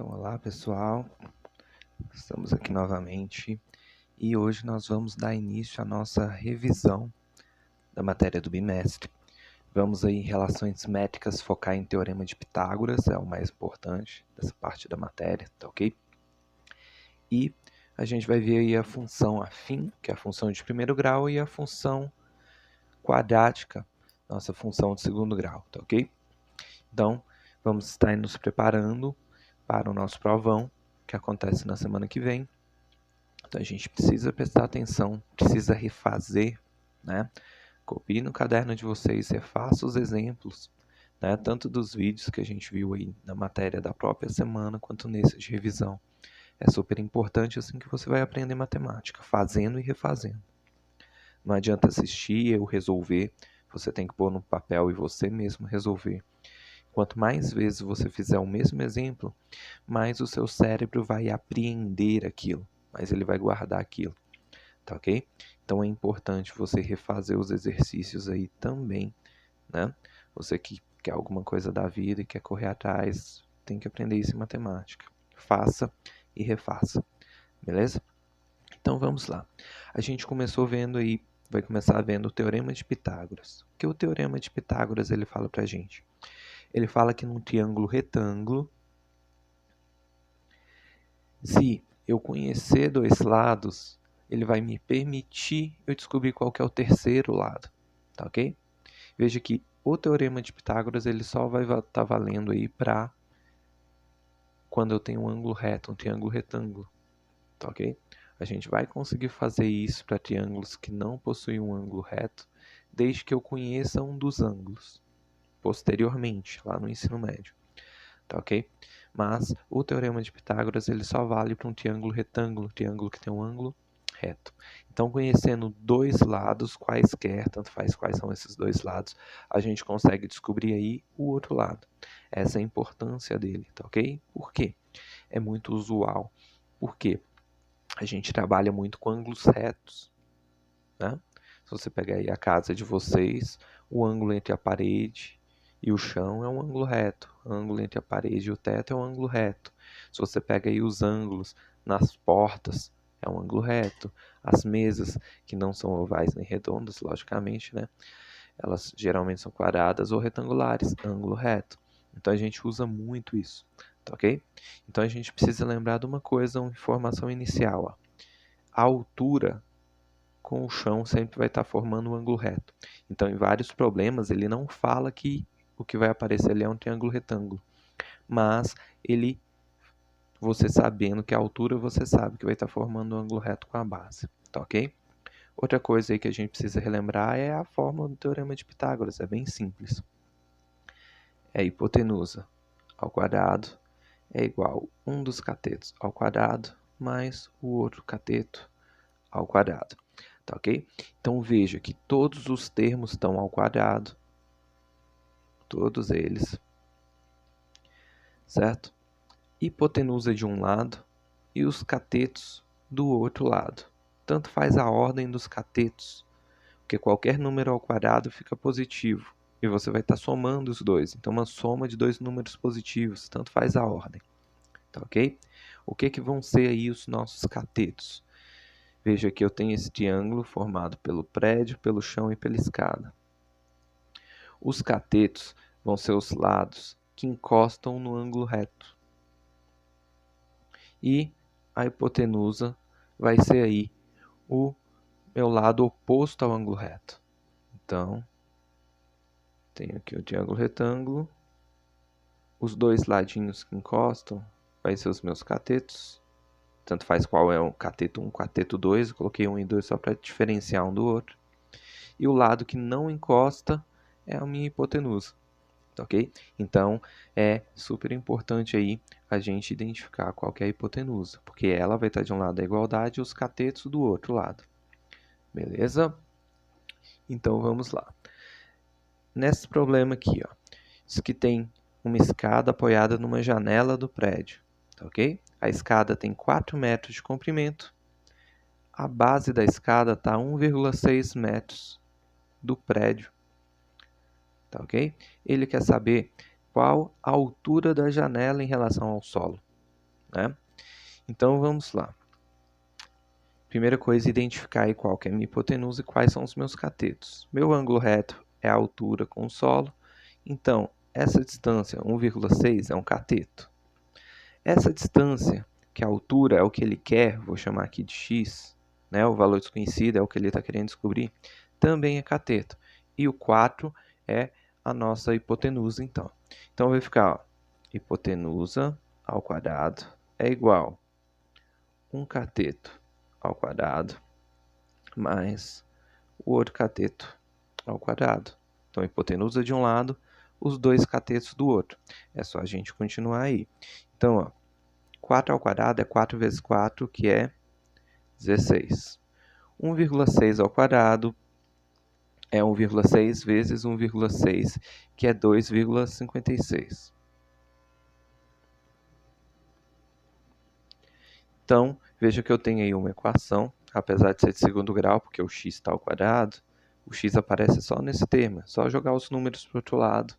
Então, olá pessoal, estamos aqui novamente e hoje nós vamos dar início à nossa revisão da matéria do bimestre. Vamos aí em relações métricas focar em teorema de Pitágoras, é o mais importante dessa parte da matéria, tá ok? E a gente vai ver aí a função afim, que é a função de primeiro grau, e a função quadrática, nossa função de segundo grau, tá ok? Então, vamos estar nos preparando para o nosso provão, que acontece na semana que vem. Então, a gente precisa prestar atenção, precisa refazer, né? Copie no caderno de vocês, refaça os exemplos, né? Tanto dos vídeos que a gente viu aí na matéria da própria semana, quanto nesse de revisão. É super importante assim que você vai aprender matemática, fazendo e refazendo. Não adianta assistir ou resolver, você tem que pôr no papel e você mesmo resolver. Quanto mais vezes você fizer o mesmo exemplo, mais o seu cérebro vai apreender aquilo, mais ele vai guardar aquilo, tá ok? Então é importante você refazer os exercícios aí também, né? Você que quer alguma coisa da vida e quer correr atrás, tem que aprender isso em matemática. Faça e refaça, beleza? Então vamos lá. A gente começou vendo aí, vai começar vendo o Teorema de Pitágoras. O que o Teorema de Pitágoras ele fala pra gente? Ele fala que num triângulo retângulo, se eu conhecer dois lados, ele vai me permitir eu descobrir qual que é o terceiro lado, tá ok? Veja que o Teorema de Pitágoras ele só vai estar valendo aí para quando eu tenho um ângulo reto, um triângulo retângulo, tá ok? A gente vai conseguir fazer isso para triângulos que não possuem um ângulo reto, desde que eu conheça um dos ângulos, posteriormente, lá no ensino médio. Tá ok? Mas o Teorema de Pitágoras ele só vale para um triângulo retângulo, triângulo que tem um ângulo reto. Então, conhecendo dois lados quaisquer, tanto faz quais são esses dois lados, a gente consegue descobrir aí o outro lado. Essa é a importância dele, tá ok? Por quê? É muito usual. Por quê? A gente trabalha muito com ângulos retos, né? Se você pegar aí a casa de vocês, o ângulo entre a parede e o chão é um ângulo reto. O ângulo entre a parede e o teto é um ângulo reto. Se você pega aí os ângulos nas portas, é um ângulo reto. As mesas, que não são ovais nem redondas, logicamente, né? Elas geralmente são quadradas ou retangulares, ângulo reto. Então a gente usa muito isso, tá ok? Então a gente precisa lembrar de uma coisa, uma informação inicial. Ó. A altura com o chão sempre vai estar formando um ângulo reto. Então, em vários problemas, ele não fala que o que vai aparecer ali é um triângulo retângulo. Mas, você sabendo que a altura, você sabe que vai estar formando um ângulo reto com a base. Tá ok? Outra coisa aí que a gente precisa relembrar é a fórmula do Teorema de Pitágoras. É bem simples. É a hipotenusa ao quadrado é igual a 1 dos catetos ao quadrado mais o outro cateto ao quadrado. Tá ok? Então veja que todos os termos estão ao quadrado, todos eles, certo? Hipotenusa de um lado e os catetos do outro lado. Tanto faz a ordem dos catetos, porque qualquer número ao quadrado fica positivo e você vai estar somando os dois. Então uma soma de dois números positivos, tanto faz a ordem. Tá ok? O que vão ser aí os nossos catetos? Veja que eu tenho esse triângulo formado pelo prédio, pelo chão e pela escada. Os catetos vão ser os lados que encostam no ângulo reto. E a hipotenusa vai ser aí o meu lado oposto ao ângulo reto. Então, tenho aqui o triângulo retângulo. Os dois ladinhos que encostam vai ser os meus catetos. Tanto faz qual é o cateto 1, cateto 2. Eu coloquei 1 e 2 só para diferenciar um do outro. E o lado que não encosta é a minha hipotenusa. Ok? Então, é super importante aí a gente identificar qual que é a hipotenusa, porque ela vai estar de um lado da igualdade e os catetos do outro lado. Beleza? Então, vamos lá. Nesse problema aqui, ó, isso que tem uma escada apoiada numa janela do prédio, tá ok? A escada tem 4 metros de comprimento, a base da escada está a 1,6 metros do prédio, tá ok? Ele quer saber qual a altura da janela em relação ao solo. né? Então, vamos lá. Primeira coisa, identificar aí qual que é a minha hipotenusa e quais são os meus catetos. Meu ângulo reto é a altura com o solo, então essa distância, 1,6, é um cateto. Essa distância, que a altura é o que ele quer, vou chamar aqui de x, né? O valor desconhecido é o que ele está querendo descobrir, também é cateto. E o 4 é a nossa hipotenusa, então. Então vai ficar, ó, hipotenusa ao quadrado é igual a 1 cateto ao quadrado mais o outro cateto ao quadrado. Então, a hipotenusa de um lado, os dois catetos do outro. É só a gente continuar aí. Então, ó, 4 ao quadrado é 4 vezes 4, que é 16. 1,6 ao quadrado é 1,6 vezes 1,6, que é 2,56. Então, veja que eu tenho aí uma equação, apesar de ser de segundo grau, porque o x está ao quadrado, o x aparece só nesse termo, é só jogar os números para o outro lado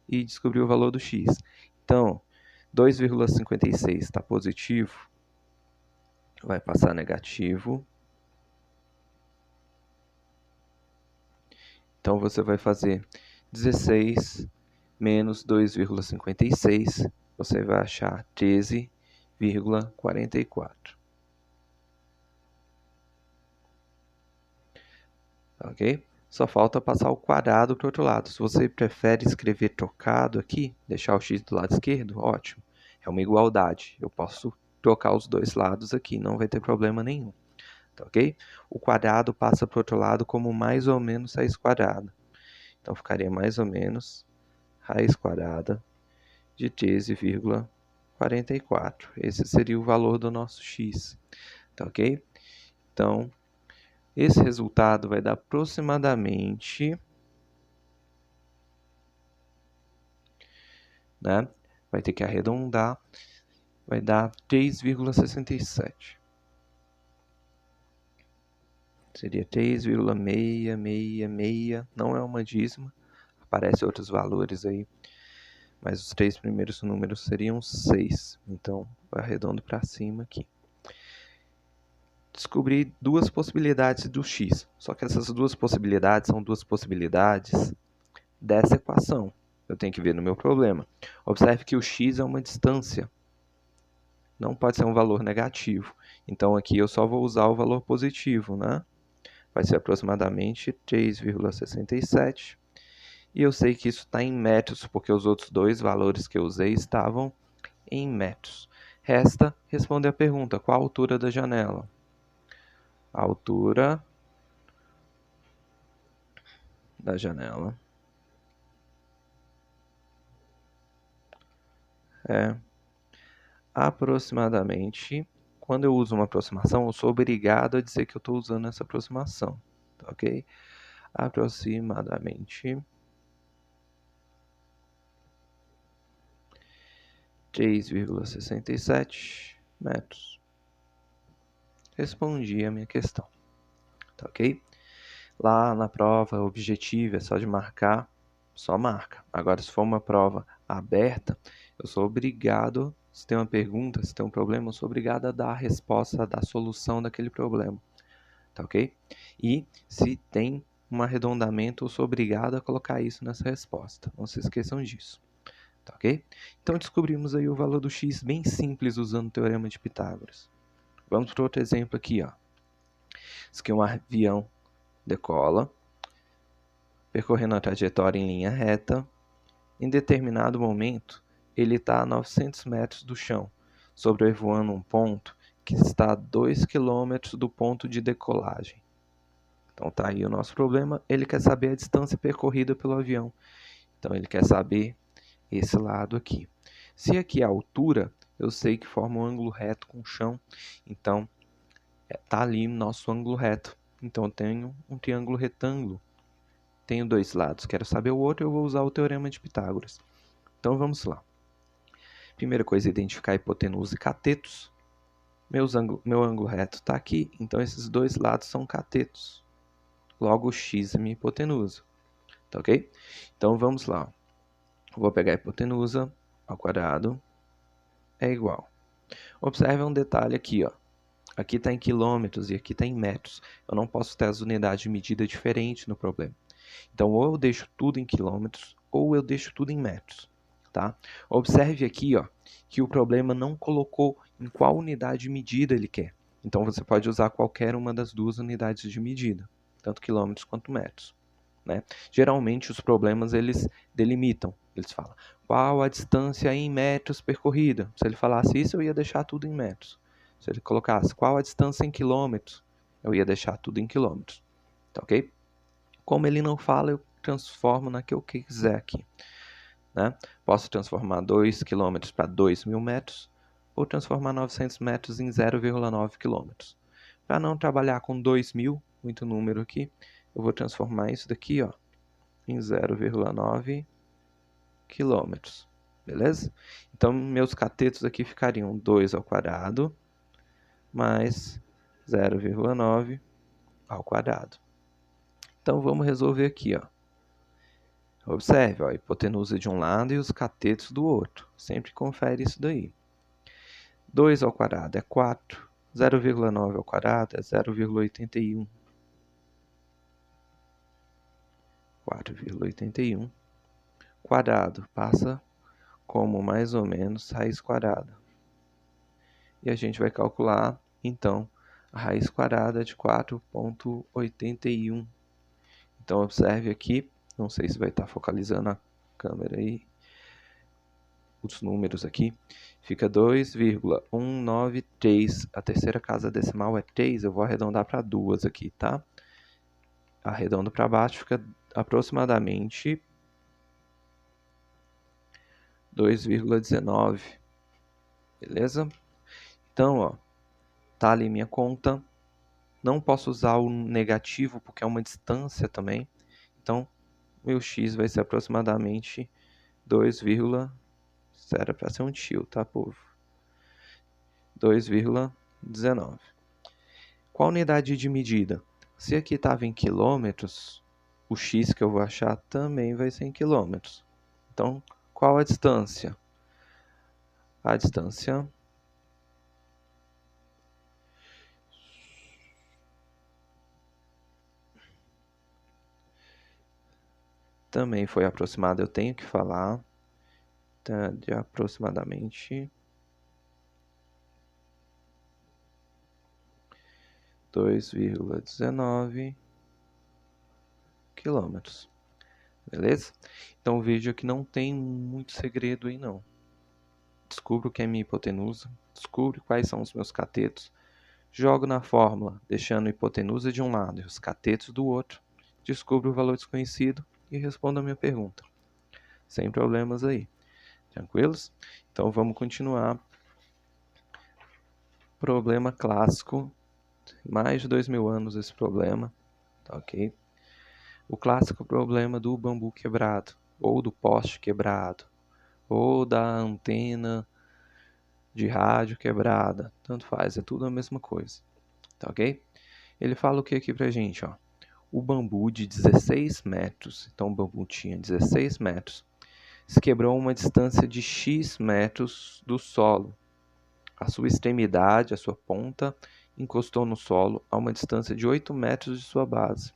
e descobrir o valor do x. Então, 2,56 está positivo, vai passar negativo. Então, você vai fazer 16 menos 2,56, você vai achar 13,44. Ok? Só falta passar o quadrado para o outro lado. Se você prefere escrever trocado aqui, deixar o x do lado esquerdo, ótimo. É uma igualdade. Eu posso trocar os dois lados aqui, não vai ter problema nenhum. Tá ok? O quadrado passa para o outro lado como mais ou menos raiz quadrada. Então, ficaria mais ou menos raiz quadrada de 13,44. Esse seria o valor do nosso x. Tá ok? Então, esse resultado vai dar aproximadamente, né? Vai ter que arredondar, vai dar 3,67. Seria 3,666, não é uma dízima, aparecem outros valores aí, mas os três primeiros números seriam 6, então eu arredondo para cima aqui. Descobri duas possibilidades do x, só que essas duas possibilidades são duas possibilidades dessa equação. Eu tenho que ver no meu problema. Observe que o x é uma distância, não pode ser um valor negativo. Então, aqui eu só vou usar o valor positivo, né? Vai ser aproximadamente 3,67. E eu sei que isso está em metros, porque os outros dois valores que eu usei estavam em metros. Resta responder a pergunta: qual a altura da janela? A altura da janela é aproximadamente. Quando eu uso uma aproximação, eu sou obrigado a dizer que eu estou usando essa aproximação, tá ok? Aproximadamente 3,67 metros. Respondi a minha questão, tá ok? Lá na prova objetiva é só de marcar, só marca. Agora, se for uma prova aberta, eu sou obrigado, se tem uma pergunta, se tem um problema, eu sou obrigado a dar a resposta, a dar a solução daquele problema, tá ok? E se tem um arredondamento, eu sou obrigado a colocar isso nessa resposta. Não se esqueçam disso, tá ok? Então, descobrimos aí o valor do x bem simples usando o teorema de Pitágoras. Vamos para outro exemplo aqui, ó. Isso aqui é um avião decola, percorrendo a trajetória em linha reta. Em determinado momento, ele está a 900 metros do chão, sobrevoando um ponto que está a 2 km do ponto de decolagem. Então tá aí o nosso problema, ele quer saber a distância percorrida pelo avião. Então ele quer saber esse lado aqui. Se aqui é a altura, eu sei que forma um ângulo reto com o chão, então tá ali nosso ângulo reto. Então eu tenho um triângulo retângulo. Tenho dois lados, quero saber o outro, eu vou usar o teorema de Pitágoras. Então vamos lá. Primeira coisa, identificar hipotenusa e catetos. Meu ângulo reto está aqui, então esses dois lados são catetos. Logo, o x é minha hipotenusa. Tá ok? Então vamos lá. Vou pegar a hipotenusa ao quadrado é igual Observe um detalhe aqui, ó. Aqui está em quilômetros e aqui está em metros. Eu não posso ter as unidades de medida diferentes no problema. Então, ou eu deixo tudo em quilômetros, ou eu deixo tudo em metros, tá? Observe aqui, ó, que o problema não colocou em qual unidade de medida ele quer. Então, você pode usar qualquer uma das duas unidades de medida, tanto quilômetros quanto metros, né? Geralmente, os problemas, eles delimitam. Eles falam, qual a distância em metros percorrida? Se ele falasse isso, eu ia deixar tudo em metros. Se ele colocasse qual a distância em quilômetros, eu ia deixar tudo em quilômetros, tá ok? Como ele não fala, eu transformo na que eu quiser aqui, né? Posso transformar 2 km para 2.000 metros, ou transformar 900 metros em 0,9 km. Para não trabalhar com 2.000, muito número aqui, eu vou transformar isso daqui, ó, em 0,9 km, beleza? Então, meus catetos aqui ficariam 2 ao quadrado mais 0,9 ao quadrado. Então, vamos resolver aqui, ó. Observe, ó, a hipotenusa de um lado e os catetos do outro. Sempre confere isso daí. 2 ao quadrado é 4. 0,9 ao quadrado é 0,81. 4,81. Quadrado passa como mais ou menos raiz quadrada. E a gente vai calcular, então, a raiz quadrada de 4,81. Então, observe aqui, não sei se vai estar focalizando a câmera aí, os números aqui, fica 2,193. A terceira casa decimal é 3, eu vou arredondar para 2 aqui, tá? Arredondo para baixo, fica aproximadamente 2,19, beleza? Então, ó, tá ali minha conta. Não posso usar o negativo porque é uma distância também. Então, meu x vai ser aproximadamente 2, era para ser um tio, tá, povo? 2,19. Qual unidade de medida? Se aqui estava em quilômetros, o x que eu vou achar também vai ser em quilômetros. Então, qual a distância? A distância também foi aproximada, eu tenho que falar, tá, de aproximadamente 2,19 quilômetros. Beleza? Então veja que não tem muito segredo aí não. Descubro o que é minha hipotenusa, descubro quais são os meus catetos, jogo na fórmula, deixando a hipotenusa de um lado e os catetos do outro, descubro o valor desconhecido e respondo a minha pergunta. Sem problemas aí. Tranquilos? Então vamos continuar. Problema clássico. Mais de 2.000 anos esse problema. Tá ok? O clássico problema do bambu quebrado, ou do poste quebrado, ou da antena de rádio quebrada. Tanto faz, é tudo a mesma coisa. Tá ok? Ele fala o que aqui pra gente, ó? O bambu de 16 metros, então o bambu tinha 16 metros, se quebrou a uma distância de x metros do solo. A sua extremidade, a sua ponta, encostou no solo a uma distância de 8 metros de sua base.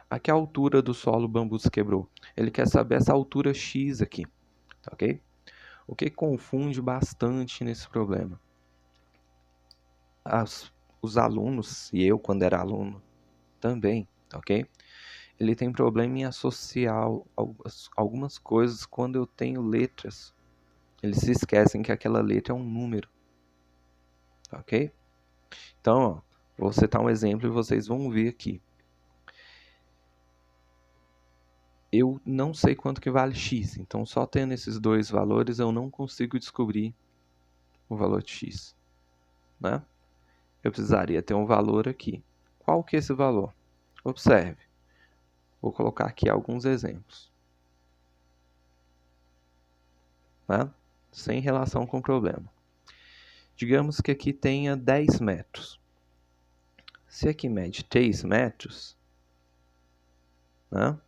A que altura do solo o bambu se quebrou? Ele quer saber essa altura x aqui, tá ok? O que confunde bastante nesse problema? Os alunos, e eu quando era aluno também, tá ok? Ele tem problema em associar algumas coisas quando eu tenho letras. Eles se esquecem que aquela letra é um número, tá ok? Então, ó, vou citar um exemplo e vocês vão ver aqui. Eu não sei quanto que vale x, então só tendo esses dois valores eu não consigo descobrir o valor de x, né? Eu precisaria ter um valor aqui. Qual que é esse valor? Observe. Vou colocar aqui alguns exemplos, né? Sem relação com o problema. Digamos que aqui tenha 10 metros. Se aqui mede 3 metros, né?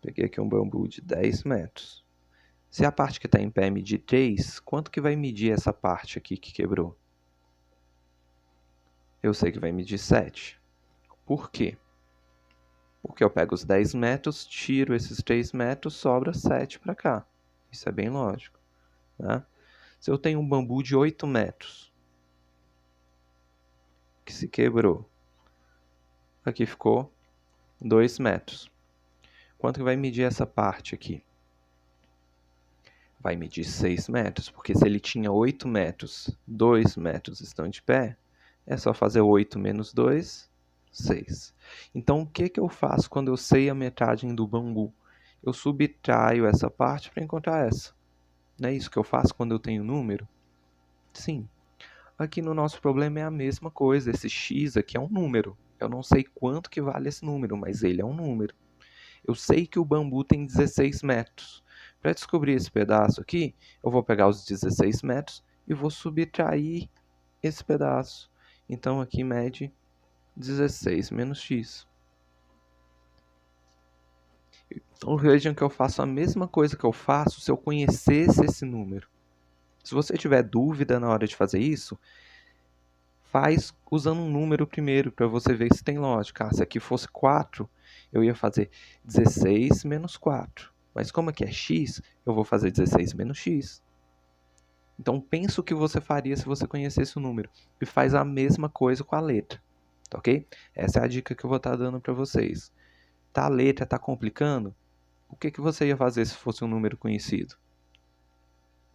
Peguei aqui um bambu de 10 metros. Se a parte que está em pé medir 3, quanto que vai medir essa parte aqui que quebrou? Eu sei que vai medir 7. Por quê? Porque eu pego os 10 metros, tiro esses 3 metros, sobra 7 para cá. Isso é bem lógico, né? Se eu tenho um bambu de 8 metros, que se quebrou, aqui ficou 2 metros. Quanto que vai medir essa parte aqui? Vai medir 6 metros, porque se ele tinha 8 metros, 2 metros estão de pé, é só fazer 8 menos 2, 6. Então, o que que eu faço quando eu sei a metragem do bambu? Eu subtraio essa parte para encontrar essa. Não é isso que eu faço quando eu tenho número? Sim. Aqui no nosso problema é a mesma coisa. Esse x aqui é um número. Eu não sei quanto que vale esse número, mas ele é um número. Eu sei que o bambu tem 16 metros. Para descobrir esse pedaço aqui, eu vou pegar os 16 metros e vou subtrair esse pedaço. Então, aqui mede 16 menos x. Então, vejam que eu faço a mesma coisa que eu faço se eu conhecesse esse número. Se você tiver dúvida na hora de fazer isso, faz usando um número primeiro, para você ver se tem lógica. Se aqui fosse 4, eu ia fazer 16 menos 4. Mas como aqui é x, eu vou fazer 16 menos x. Então, pensa o que você faria se você conhecesse o número. E faz a mesma coisa com a letra. Tá ok? Essa é a dica que eu vou estar dando para vocês. Tá, a letra está complicando? O que você ia fazer se fosse um número conhecido?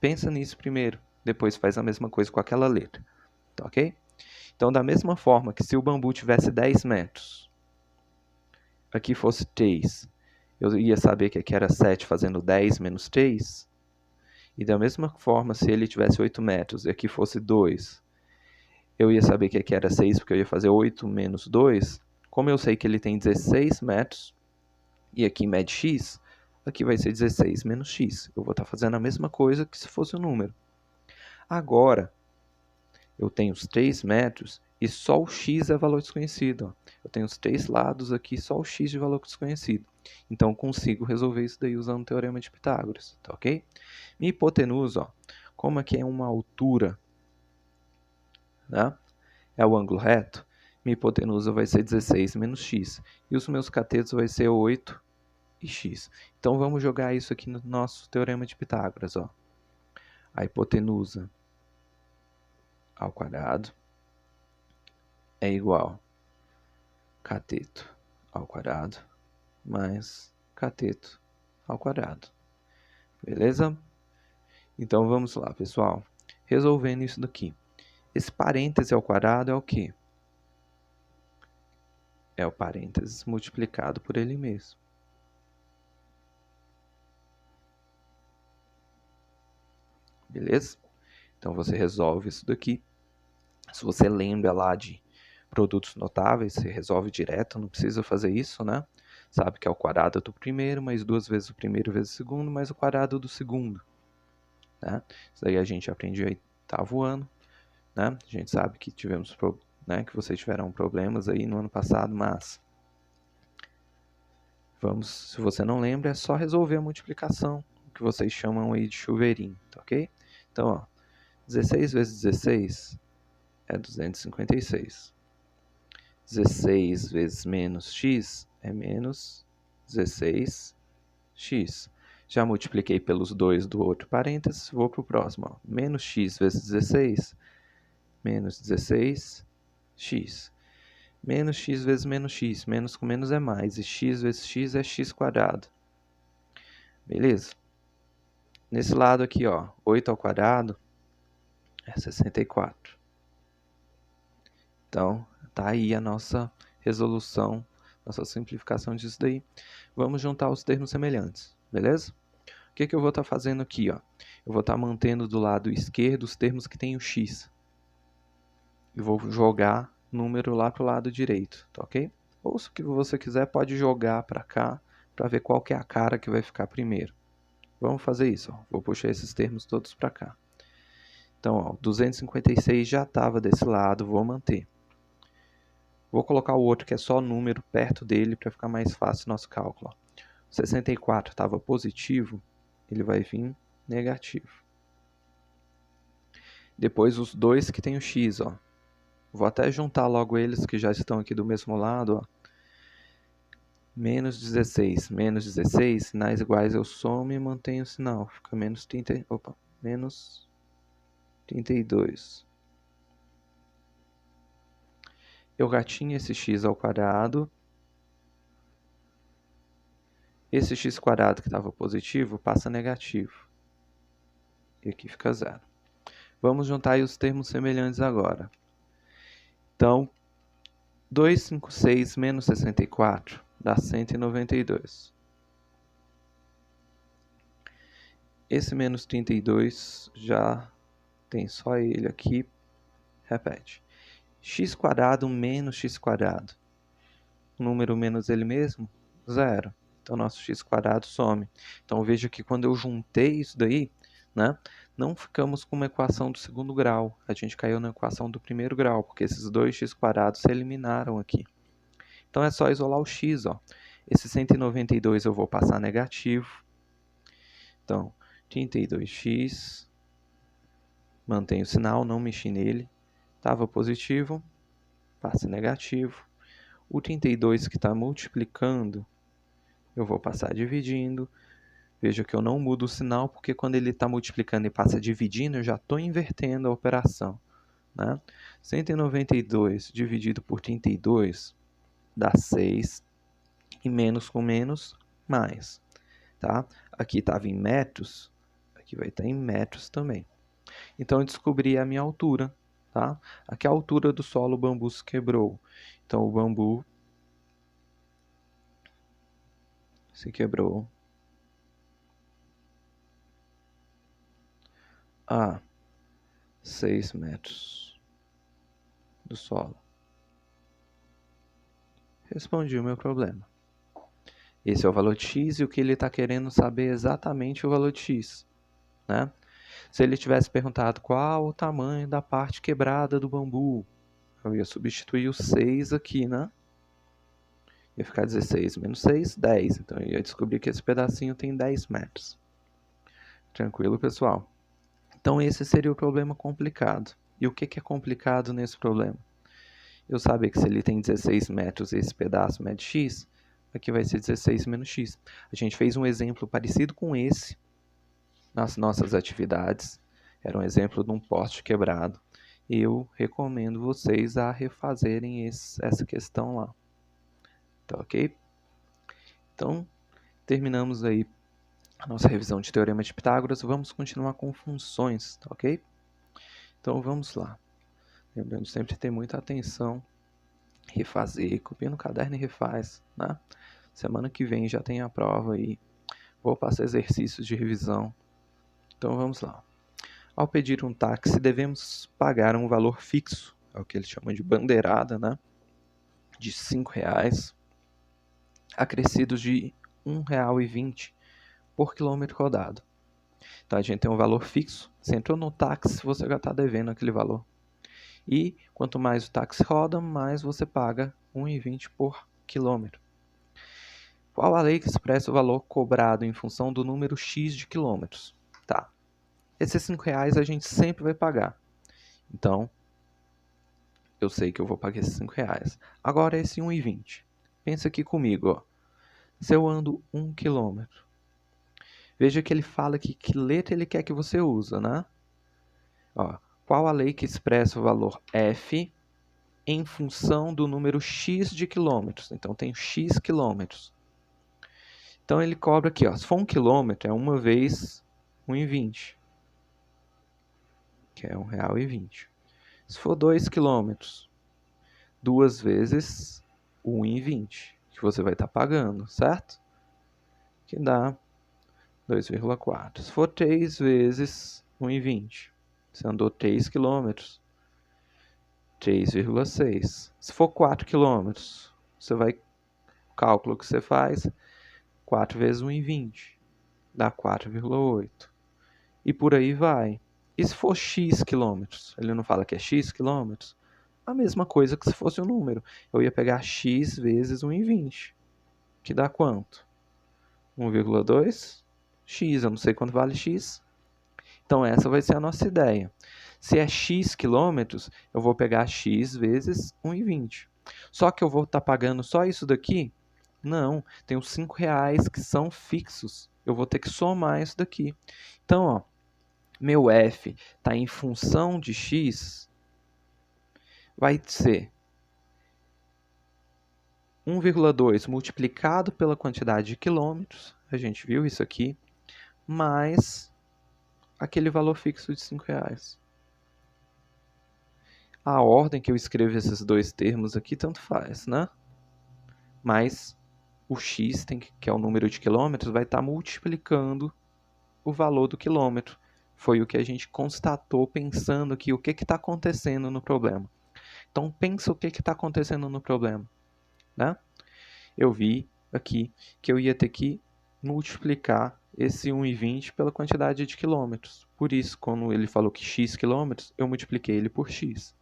Pensa nisso primeiro. Depois faz a mesma coisa com aquela letra. Tá ok? Então, da mesma forma que se o bambu tivesse 10 metros, aqui fosse 3, eu ia saber que aqui era 7 fazendo 10 menos 3. E da mesma forma, se ele tivesse 8 metros e aqui fosse 2, eu ia saber que aqui era 6, porque eu ia fazer 8 menos 2. Como eu sei que ele tem 16 metros e aqui mede x, aqui vai ser 16 menos x. Eu vou estar fazendo a mesma coisa que se fosse um número. Agora, eu tenho os 3 metros e só o x é valor desconhecido. Ó. Eu tenho os 3 lados aqui, só o x de valor desconhecido. Então, eu consigo resolver isso daí usando o teorema de Pitágoras, tá ok? Minha hipotenusa, ó, como aqui é uma altura, né? É o ângulo reto, minha hipotenusa vai ser 16 menos x. E os meus catetos vai ser 8 e x. Então, vamos jogar isso aqui no nosso teorema de Pitágoras. Ó. A hipotenusa ao quadrado é igual a cateto ao quadrado mais cateto ao quadrado. Beleza? Então, vamos lá, pessoal. Resolvendo isso daqui. Esse parêntese ao quadrado é o quê? É o parênteses multiplicado por ele mesmo. Beleza? Então, você resolve isso daqui. Se você lembra lá de produtos notáveis, você resolve direto, não precisa fazer isso, né? Sabe que é o quadrado do primeiro, mais 2 vezes o primeiro vezes o segundo, mais o quadrado do segundo. Né? Isso daí a gente aprendeu em 8º ano. Né? A gente sabe que tivemos, né, que vocês tiveram problemas aí no ano passado, mas se você não lembra, é só resolver a multiplicação, que vocês chamam aí de chuveirinho, tá ok? Então, ó, 16 vezes 16 é 256. 16 vezes menos x é menos 16x. Já multipliquei pelos 2 do outro parênteses, vou para o próximo. Ó. Menos x vezes 16, menos 16x. Menos x vezes menos x. Menos com menos é mais. E x vezes x é x quadrado. Beleza? Nesse lado aqui, ó, 8 ao quadrado é 64. Então, tá aí a nossa resolução, nossa simplificação disso daí. Vamos juntar os termos semelhantes, beleza? O que eu vou estar fazendo aqui, ó? Eu vou estar mantendo do lado esquerdo os termos que tem o x. E vou jogar número lá para o lado direito, tá ok? Ou se você quiser, pode jogar para cá, para ver qual que é a cara que vai ficar primeiro. Vamos fazer isso, ó. Vou puxar esses termos todos para cá. Então, ó, 256 já estava desse lado, vou manter. Vou colocar o outro que é só número perto dele para ficar mais fácil o nosso cálculo. Ó. 64 estava positivo, ele vai vir negativo. Depois os dois que tem o x, ó. Vou até juntar logo eles que já estão aqui do mesmo lado, ó. Menos 16, menos 16, sinais iguais eu somo e mantenho o sinal. Fica menos 30, menos 32. Eu já tinha esse x ao quadrado. Esse x quadrado que estava positivo passa negativo. E aqui fica zero. Vamos juntar aí os termos semelhantes agora. Então, 256 menos 64 dá 192. Esse menos 32 já tem só ele aqui. Repete. X quadrado menos x quadrado. O número menos ele mesmo? Zero. Então, nosso x quadrado some. Então, veja que quando eu juntei isso daí, né, não ficamos com uma equação do segundo grau. A gente caiu na equação do primeiro grau, porque esses dois x quadrados se eliminaram aqui. Então, é só isolar o x, ó. Esse 192 eu vou passar negativo. Então, 32x, mantenho o sinal, não mexi nele. Estava positivo, passa negativo. O 32 que está multiplicando, eu vou passar dividindo. Veja que eu não mudo o sinal, porque quando ele está multiplicando e passa dividindo, eu já estou invertendo a operação, né? 192 dividido por 32 dá 6. E menos com menos, mais. Tá? Aqui estava em metros, aqui vai estar em metros também. Então, eu descobri a minha altura. Tá? Aqui é a altura do solo, o bambu se quebrou. Então, o bambu se quebrou a 6 metros do solo. Respondi o meu problema. Esse é o valor de x e o que ele está querendo saber é exatamente o valor de x, né? Se ele tivesse perguntado qual o tamanho da parte quebrada do bambu, eu ia substituir o 6 aqui, né? Ia ficar 16 menos 6, 10. Então, eu ia descobrir que esse pedacinho tem 10 metros. Tranquilo, pessoal? Então, esse seria o problema complicado. E o que é complicado nesse problema? Eu saber que se ele tem 16 metros e esse pedaço mede x, aqui vai ser 16 menos x. A gente fez um exemplo parecido com esse nas nossas atividades. Era um exemplo de um poste quebrado. Eu recomendo vocês a refazerem essa questão lá. Tá ok? Então, terminamos aí a nossa revisão de Teorema de Pitágoras. Vamos continuar com funções, tá ok? Então, vamos lá. Lembrando sempre ter muita atenção. Refazer, copia no caderno e refaz, né? Semana que vem já tem a prova aí. Vou passar exercícios de revisão. Então, vamos lá. Ao pedir um táxi, devemos pagar um valor fixo, é o que eles chamam de bandeirada, né? De R$ 5, acrescidos de R$ 1,20 por quilômetro rodado. Então, a gente tem um valor fixo. Você entrou no táxi, você já está devendo aquele valor. E quanto mais o táxi roda, mais você paga R$ 1,20 por quilômetro. Qual a lei que expressa o valor cobrado em função do número x de quilômetros? Tá. Esses R$ 5 a gente sempre vai pagar. Então, eu sei que eu vou pagar esses R$ 5. Agora, esse 1,20. Pensa aqui comigo, ó. Se eu ando 1 quilômetro, veja que ele fala aqui que letra ele quer que você usa, né? Ó, qual a lei que expressa o valor f em função do número x de quilômetros? Então, tem x quilômetros. Então, ele cobra aqui, ó. Se for 1 quilômetro, é uma vez 1,20. Que é R$ 1,20. Se for 2 quilômetros, 2 vezes 1,20, que você vai estar pagando, certo? Que dá 2,4. Se for 3 vezes 1,20, você andou 3 quilômetros, 3,6. Se for 4 quilômetros, o cálculo que você faz, 4 vezes 1,20, dá 4,8. E por aí vai. E se for x quilômetros? Ele não fala que é x quilômetros? A mesma coisa que se fosse um número. Eu ia pegar x vezes 1,20, que dá quanto? 1,2? X, eu não sei quanto vale x. Então, essa vai ser a nossa ideia. Se é x quilômetros, eu vou pegar x vezes 1,20. Só que eu vou estar pagando só isso daqui? Não, tem os R$ 5 que são fixos. Eu vou ter que somar isso daqui. Então, ó, meu f está em função de x, vai ser 1,2 multiplicado pela quantidade de quilômetros, a gente viu isso aqui, mais aquele valor fixo de R$ 5. A ordem que eu escrevo esses dois termos aqui, tanto faz, né? Mas o x, que é o número de quilômetros, vai estar multiplicando o valor do quilômetro. Foi o que a gente constatou pensando aqui o que está acontecendo no problema. Então, pensa o que está acontecendo no problema, né? Eu vi aqui que eu ia ter que multiplicar esse 1,20 pela quantidade de quilômetros. Por isso, quando ele falou que x quilômetros, eu multipliquei ele por x.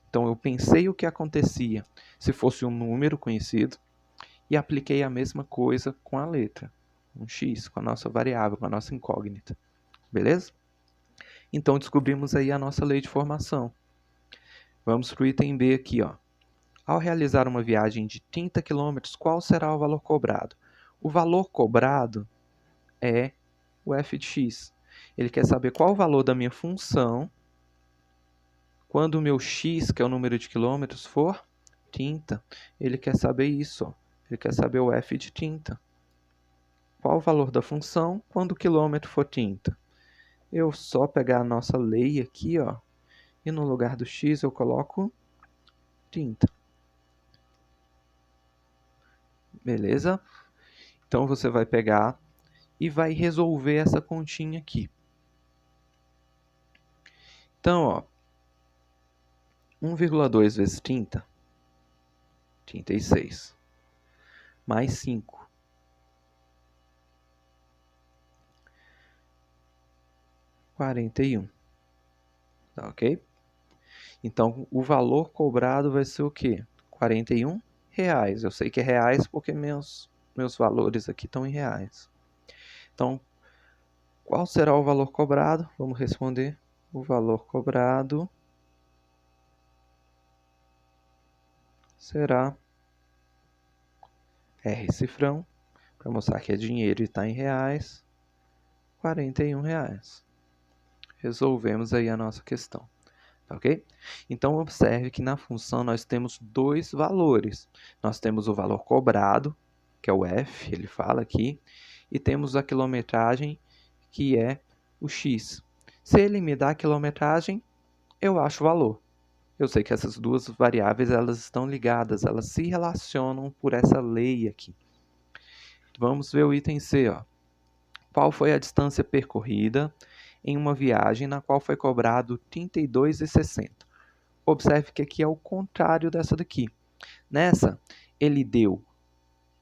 Então, eu pensei o que acontecia se fosse um número conhecido e apliquei a mesma coisa com a letra, um x, com a nossa variável, com a nossa incógnita. Beleza? Então, descobrimos aí a nossa lei de formação. Vamos para o item B aqui, ó. Ao realizar uma viagem de 30 km, qual será o valor cobrado? O valor cobrado é o f de x. Ele quer saber qual o valor da minha função quando o meu x, que é o número de quilômetros, for 30. Ele quer saber isso, ó. Ele quer saber o f de 30. Qual o valor da função quando o quilômetro for 30? Eu só pegar a nossa lei aqui, ó, e no lugar do x eu coloco 30. Beleza? Então você vai pegar e vai resolver essa continha aqui. Então, ó, 1,2 vezes 30, 36, mais 5. 41. Tá ok? Então, o valor cobrado vai ser o quê? R$ 41. Eu sei que é reais porque meus valores aqui estão em reais. Então, qual será o valor cobrado? Vamos responder. O valor cobrado será R cifrão, para mostrar que é dinheiro e está em reais, R$ 41. Resolvemos aí a nossa questão. Ok? Então, observe que na função nós temos dois valores. Nós temos o valor cobrado, que é o f, ele fala aqui, e temos a quilometragem, que é o x. Se ele me dá a quilometragem, eu acho o valor. Eu sei que essas duas variáveis elas estão ligadas, elas se relacionam por essa lei aqui. Vamos ver o item C. Ó. Qual foi a distância percorrida em uma viagem na qual foi cobrado R$ 32,60? Observe que aqui é o contrário dessa daqui. Nessa, ele deu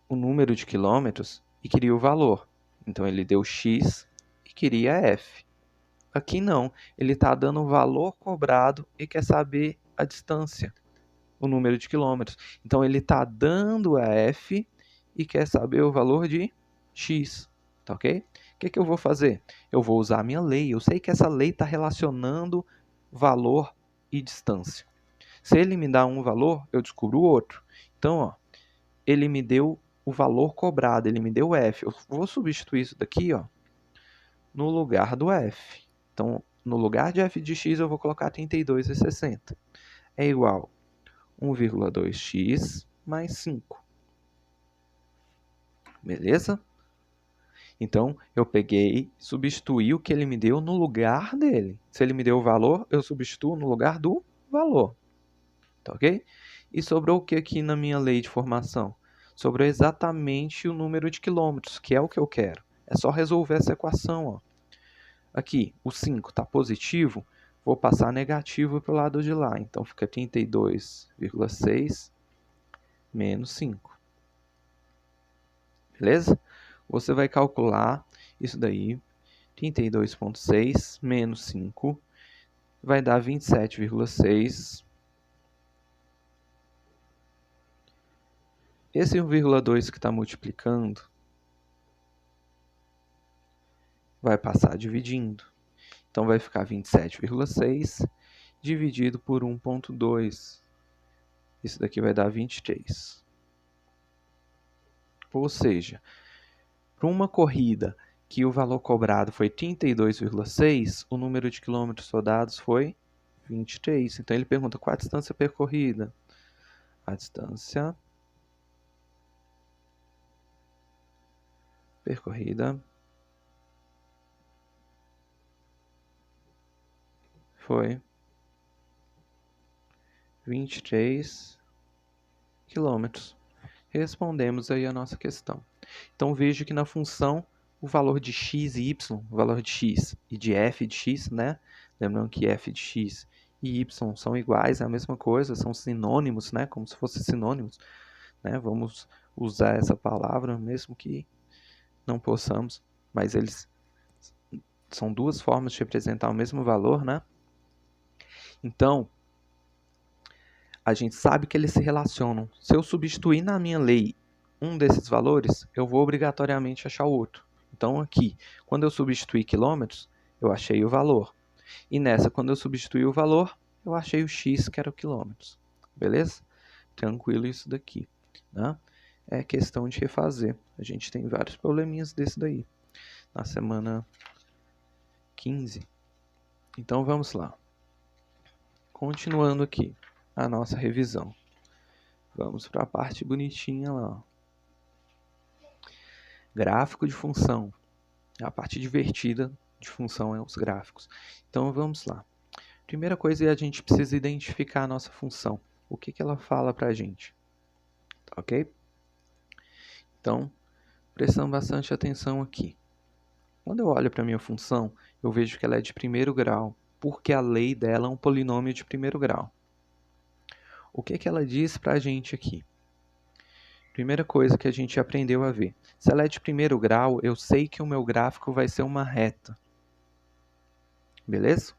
o número de quilômetros e queria o valor. Então, ele deu x e queria f. Aqui não, ele está dando o valor cobrado e quer saber a distância, o número de quilômetros. Então, ele está dando a f e quer saber o valor de x. Tá ok? O que eu vou fazer? Eu vou usar a minha lei. Eu sei que essa lei está relacionando valor e distância. Se ele me dá um valor, eu descubro o outro. Então, ó, ele me deu o valor cobrado, ele me deu f. Eu vou substituir isso daqui, ó, no lugar do f. Então, no lugar de f de x, eu vou colocar 32,60. É igual a 1,2x mais 5. Beleza? Então, eu peguei, substituí o que ele me deu no lugar dele. Se ele me deu o valor, eu substituo no lugar do valor. Tá ok? E sobrou o que aqui na minha lei de formação? Sobrou exatamente o número de quilômetros, que é o que eu quero. É só resolver essa equação. Ó. Aqui, o 5 está positivo, vou passar negativo para o lado de lá. Então, fica 32,6 menos 5. Beleza? Você vai calcular isso daí. 32,6 menos 5 vai dar 27,6. Esse 1,2 que está multiplicando vai passar dividindo. Então vai ficar 27,6 dividido por 1,2. Isso daqui vai dar 23. Ou seja, para uma corrida que o valor cobrado foi 32,6, o número de quilômetros rodados foi 23. Então ele pergunta qual a distância percorrida. A distância percorrida foi 23 quilômetros. Respondemos aí a nossa questão. Então vejo que na função o valor de x e y, o valor de x e de f de x, né? Lembrando que f de x e y são iguais, é a mesma coisa, são sinônimos, né? Como se fossem sinônimos, né? Vamos usar essa palavra, mesmo que não possamos, mas eles são duas formas de representar o mesmo valor, né? Então, a gente sabe que eles se relacionam. Se eu substituir na minha lei um desses valores, eu vou obrigatoriamente achar o outro. Então, aqui, quando eu substituir quilômetros, eu achei o valor. E nessa, quando eu substituir o valor, eu achei o x, que era o quilômetros. Beleza? Tranquilo isso daqui, né? É questão de refazer. A gente tem vários probleminhas desse daí. Na semana 15. Então, vamos lá. Continuando aqui a nossa revisão. Vamos para a parte bonitinha lá. Gráfico de função. A parte divertida de função é os gráficos. Então vamos lá. Primeira coisa é a gente precisa identificar a nossa função. O que ela fala para a gente. Ok? Então, prestando bastante atenção aqui. Quando eu olho para a minha função, eu vejo que ela é de primeiro grau, porque a lei dela é um polinômio de primeiro grau. O que ela diz para a gente aqui? Primeira coisa que a gente aprendeu a ver. Se ela é de primeiro grau, eu sei que o meu gráfico vai ser uma reta. Beleza?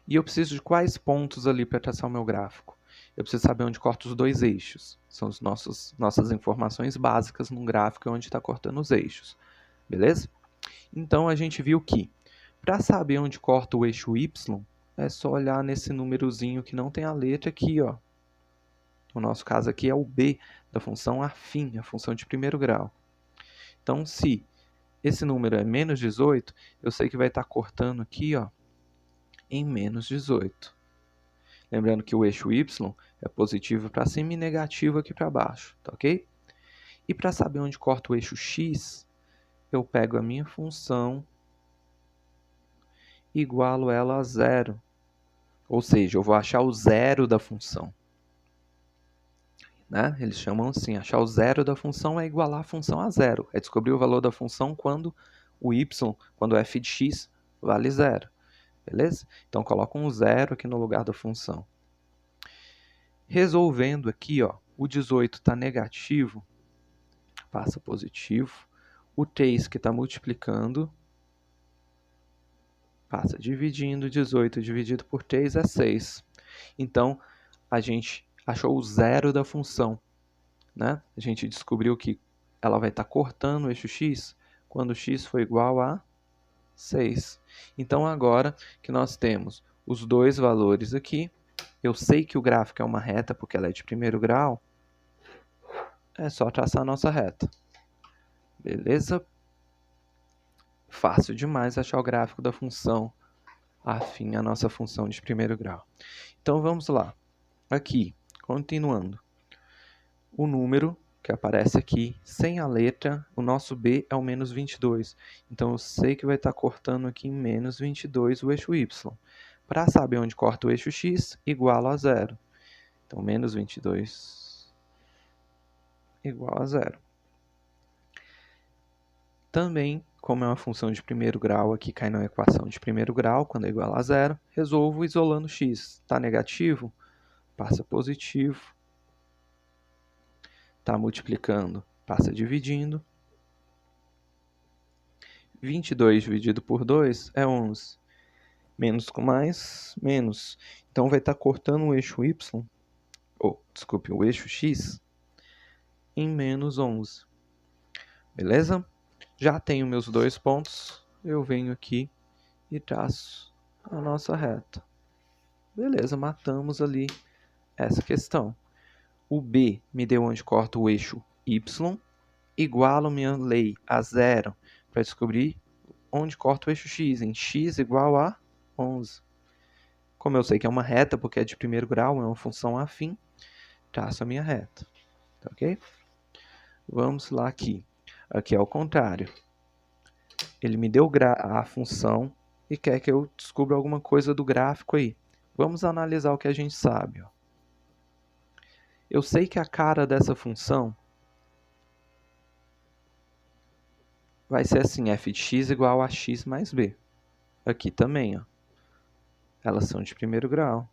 E eu preciso de quais pontos ali para traçar o meu gráfico? Eu preciso saber onde corta os dois eixos. São as nossas informações básicas num gráfico onde está cortando os eixos. Beleza? Então a gente viu que, para saber onde corta o eixo Y, é só olhar nesse númerozinho que não tem a letra aqui, ó. No nosso caso aqui é o b da função afim, a função de primeiro grau. Então, se esse número é menos 18, eu sei que vai estar cortando aqui, ó, em menos 18. Lembrando que o eixo y é positivo para cima e negativo aqui para baixo, tá ok? E para saber onde corta o eixo x, eu pego a minha função e igualo ela a zero. Ou seja, eu vou achar o zero da função. Né? Eles chamam assim, achar o zero da função é igualar a função a zero. É descobrir o valor da função quando o y, quando f de x, vale zero. Beleza? Então, coloca um zero aqui no lugar da função. Resolvendo aqui, ó, o 18 está negativo, passa positivo. O 3 que está multiplicando, passa dividindo. 18 dividido por 3 é 6. Então, a gente achou o zero da função. Né? A gente descobriu que ela vai estar cortando o eixo x quando x for igual a 6. Então, agora que nós temos os dois valores aqui, eu sei que o gráfico é uma reta porque ela é de primeiro grau, é só traçar a nossa reta. Beleza? Fácil demais achar o gráfico da função afim à nossa função de primeiro grau. Então, vamos lá. Aqui, continuando. O número que aparece aqui, sem a letra, o nosso b é o menos 22. Então, eu sei que vai estar cortando aqui em menos 22 o eixo y. Para saber onde corta o eixo x, igual a zero. Então, menos 22 igual a zero. Também, como é uma função de primeiro grau, aqui cai na equação de primeiro grau, quando é igual a zero, resolvo isolando x. Está negativo? Passa positivo. Está multiplicando? Passa dividindo. 22 dividido por 2 é 11. Menos com mais, menos. Então, vai estar cortando o eixo y, desculpe, o eixo x, em menos 11. Beleza? Já tenho meus dois pontos. Eu venho aqui e traço a nossa reta. Beleza, matamos ali essa questão. O B me deu onde corta o eixo Y, igualo minha lei a zero para descobrir onde corta o eixo X, em X igual a 11. Como eu sei que é uma reta, porque é de primeiro grau, é uma função afim, traço a minha reta. Tá ok? Vamos lá aqui. Aqui é o contrário. Ele me deu a função e quer que eu descubra alguma coisa do gráfico aí. Vamos analisar o que a gente sabe. Ó. Eu sei que a cara dessa função vai ser assim, f de x igual a x mais b. Aqui também, ó. Elas são de primeiro grau.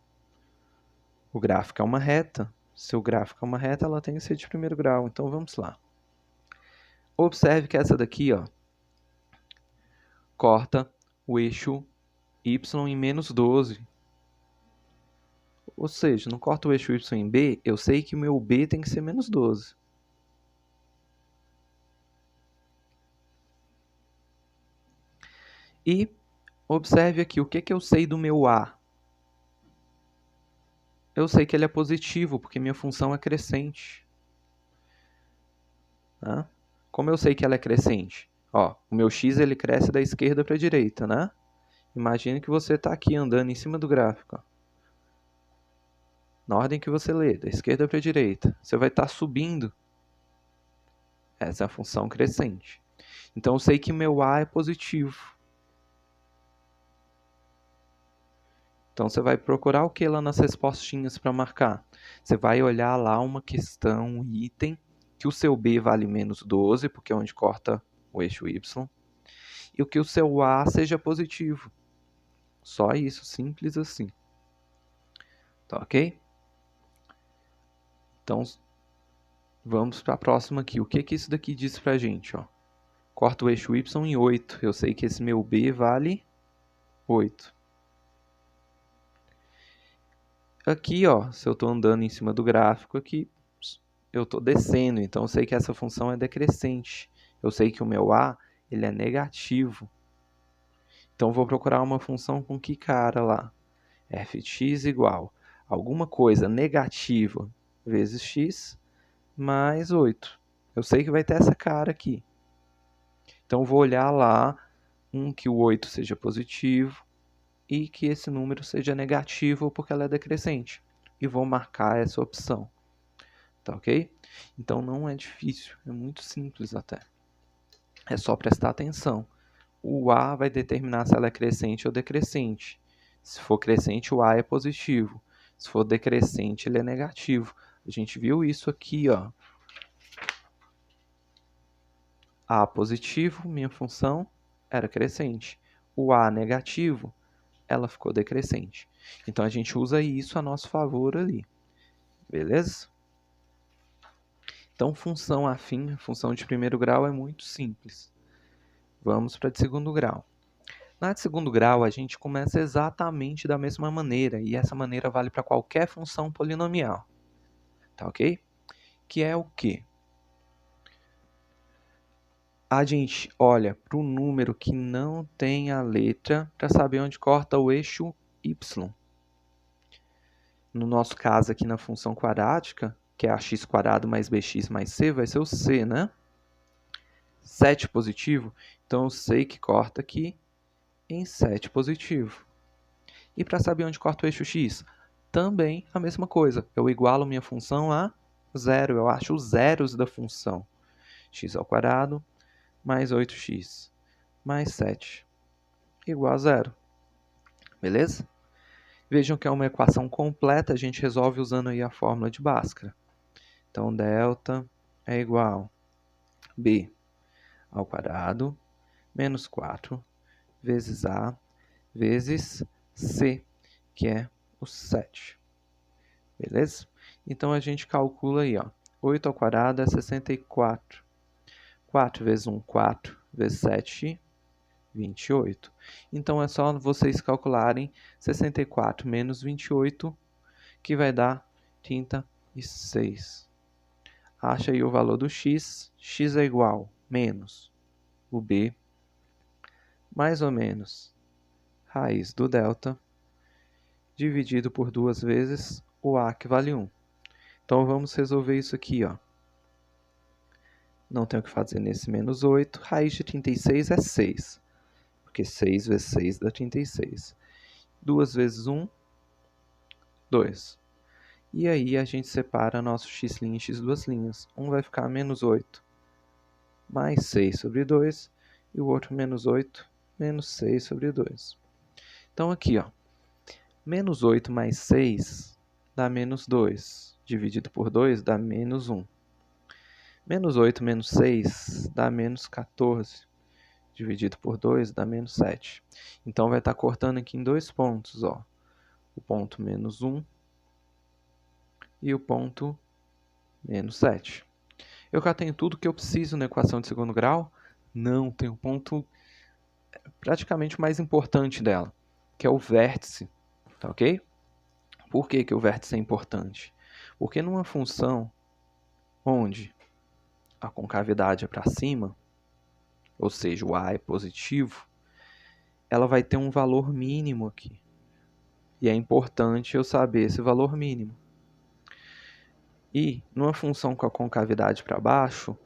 O gráfico é uma reta. Se o gráfico é uma reta, ela tem que ser de primeiro grau. Então, vamos lá. Observe que essa daqui, ó, corta o eixo y em menos 12. Ou seja, não corta o eixo y em b, eu sei que o meu b tem que ser menos 12. E observe aqui, o que eu sei do meu a? Eu sei que ele é positivo, porque minha função é crescente. Né? Como eu sei que ela é crescente? Ó, o meu x ele cresce da esquerda para a direita, né? Imagine que você está aqui andando em cima do gráfico. Ó. Na ordem que você lê, da esquerda para a direita. Você vai estar subindo. Essa é a função crescente. Então, eu sei que meu a é positivo. Então, você vai procurar o que lá nas respostinhas para marcar? Você vai olhar lá uma questão, um item, que o seu b vale menos 12, porque é onde corta o eixo y, e o que o seu a seja positivo. Só isso, simples assim. Tá ok? Então, vamos para a próxima aqui. O que isso daqui diz para a gente? Ó? Corta o eixo y em 8. Eu sei que esse meu b vale 8. Aqui, ó, se eu estou andando em cima do gráfico, aqui eu estou descendo. Então, eu sei que essa função é decrescente. Eu sei que o meu a ele é negativo. Então, vou procurar uma função com que cara lá? f de x igual a alguma coisa negativa vezes x mais 8. Eu sei que vai ter essa cara aqui. Então, vou olhar lá que o 8 seja positivo e que esse número seja negativo porque ela é decrescente. E vou marcar essa opção. Tá ok? Então, não é difícil, é muito simples até. É só prestar atenção. O A vai determinar se ela é crescente ou decrescente. Se for crescente, o A é positivo. Se for decrescente, ele é negativo. A gente viu isso aqui, ó. A positivo, minha função, era crescente. O A negativo, ela ficou decrescente. Então, a gente usa isso a nosso favor ali. Beleza? Então, função afim, função de primeiro grau é muito simples. Vamos para a de segundo grau. Na de segundo grau, a gente começa exatamente da mesma maneira, e essa maneira vale para qualquer função polinomial. Tá ok? Que é o quê? A gente olha para o número que não tem a letra para saber onde corta o eixo y. No nosso caso aqui na função quadrática, que é ax² mais bx mais c, vai ser o c, né? 7 positivo, então eu sei que corta aqui em 7 positivo. E para saber onde corta o eixo x? Também a mesma coisa. Eu igualo minha função a zero. Eu acho os zeros da função. X² mais 8x mais 7 igual a zero. Beleza? Vejam que é uma equação completa. A gente resolve usando aí a fórmula de Bhaskara. Então, delta é igual a b ao quadrado menos 4 vezes a vezes c, que é o 7. Beleza? Então, a gente calcula aí, ó. 8 ao quadrado é 64. 4 vezes 1, 4 vezes 7, 28. Então, é só vocês calcularem 64 menos 28, que vai dar 36. Acha aí o valor do x. X é igual menos o b, mais ou menos raiz do delta dividido por 2 vezes o a, que vale 1. Então, vamos resolver isso aqui, ó. Não tenho o que fazer nesse menos 8. Raiz de 36 é 6, porque 6 vezes 6 dá 36. 2 vezes 1, 2. E aí a gente separa nosso x' em x duas. Um vai ficar menos 8 mais 6 sobre 2, e o outro menos 8 menos 6 sobre 2. Então aqui, ó, menos 8 mais 6 dá menos 2, dividido por 2 dá menos 1. Menos 8 menos 6 dá menos 14, dividido por 2 dá menos 7. Então vai estar cortando aqui em 2 pontos, ó. O ponto menos 1 e o ponto menos 7. Eu já tenho tudo que eu preciso na equação de segundo grau? Não, tem um ponto praticamente mais importante dela, que é o vértice, tá ok? Por que o vértice é importante? Porque numa função onde a concavidade é para cima, ou seja, o a é positivo, ela vai ter um valor mínimo aqui. E é importante eu saber esse valor mínimo. E numa função com a concavidade para baixo,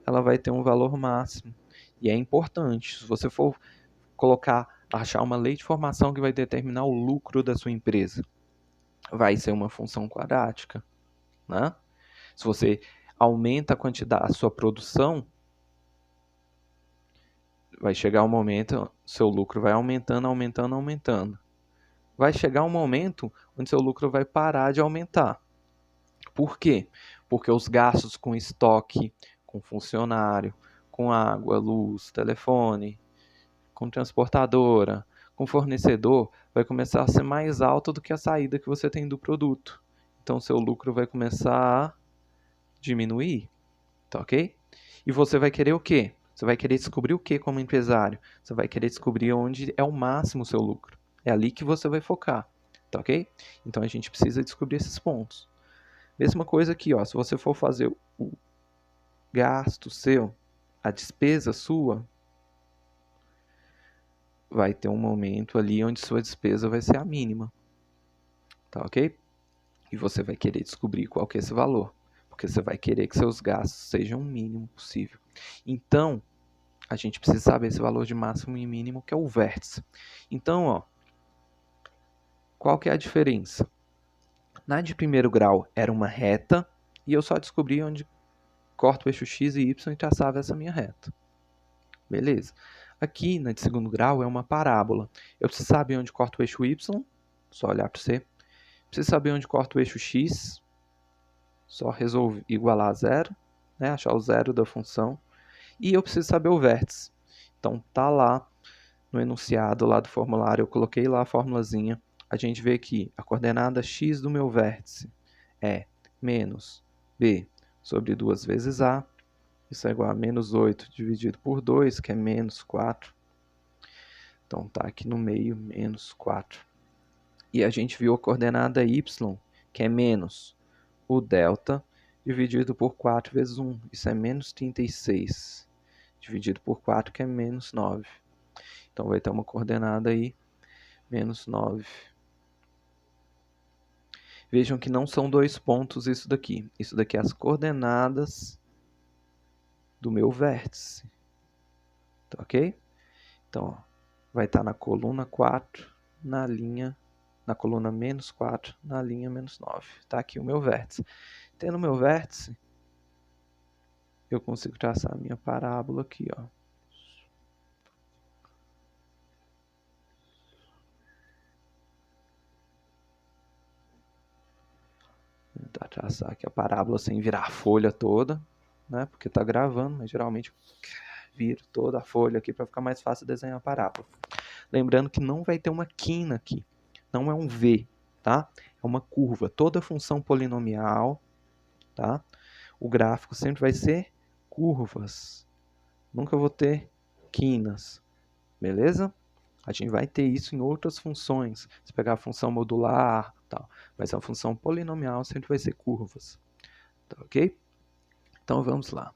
ela vai ter um valor máximo. E é importante, se você for achar uma lei de formação que vai determinar o lucro da sua empresa, vai ser uma função quadrática, né? Se você aumenta a quantidade, a sua produção, vai chegar um momento, seu lucro vai aumentando, aumentando, aumentando. Vai chegar um momento onde seu lucro vai parar de aumentar. Por quê? Porque os gastos com estoque, com funcionário, com água, luz, telefone, com transportadora, com fornecedor, vai começar a ser mais alto do que a saída que você tem do produto. Então, seu lucro vai começar a diminuir, tá ok? E você vai querer o quê? Você vai querer descobrir o quê como empresário? Você vai querer descobrir onde é o máximo o seu lucro. É ali que você vai focar, tá ok? Então, a gente precisa descobrir esses pontos. Mesma coisa aqui, ó, se você for fazer o gasto seu, a despesa sua, vai ter um momento ali onde sua despesa vai ser a mínima, tá ok? E você vai querer descobrir qual que é esse valor, porque você vai querer que seus gastos sejam o mínimo possível. Então, a gente precisa saber esse valor de máximo e mínimo, que é o vértice. Então, ó, qual que é a diferença? Na de primeiro grau era uma reta, e eu só descobri onde corto o eixo x e y e traçava essa minha reta. Beleza. Aqui, na de segundo grau, é uma parábola. Eu preciso saber onde corta o eixo y, só olhar para você. Preciso saber onde corta o eixo x, só resolver igualar a zero, né? Achar o zero da função. E eu preciso saber o vértice. Então, tá lá no enunciado, lá do formulário, eu coloquei lá a formulazinha. A gente vê que a coordenada x do meu vértice é menos b sobre 2 vezes a. Isso é igual a menos 8 dividido por 2, que é menos 4. Então, está aqui no meio, menos 4. E a gente viu a coordenada y, que é menos o delta dividido por 4 vezes 1. Isso é menos 36, dividido por 4, que é menos 9. Então, vai ter uma coordenada aí, menos 9. Vejam que não são dois pontos isso daqui. Isso daqui é as coordenadas do meu vértice. Tá ok? Então, ó, vai estar na coluna 4, na coluna menos 4, na linha menos 9. Está aqui o meu vértice. Tendo o meu vértice, eu consigo traçar a minha parábola aqui, ó. Vou tentar traçar aqui a parábola sem virar a folha toda, né? Porque está gravando, mas geralmente viro toda a folha aqui para ficar mais fácil desenhar a parábola. Lembrando que não vai ter uma quina aqui, não é um V, tá? É uma curva. Toda função polinomial, tá? O gráfico sempre vai ser curvas. Nunca vou ter quinas, beleza? A gente vai ter isso em outras funções. Se pegar a função modular, tal, mas a função polinomial sempre vai ser curvas, tá ok? Então vamos lá.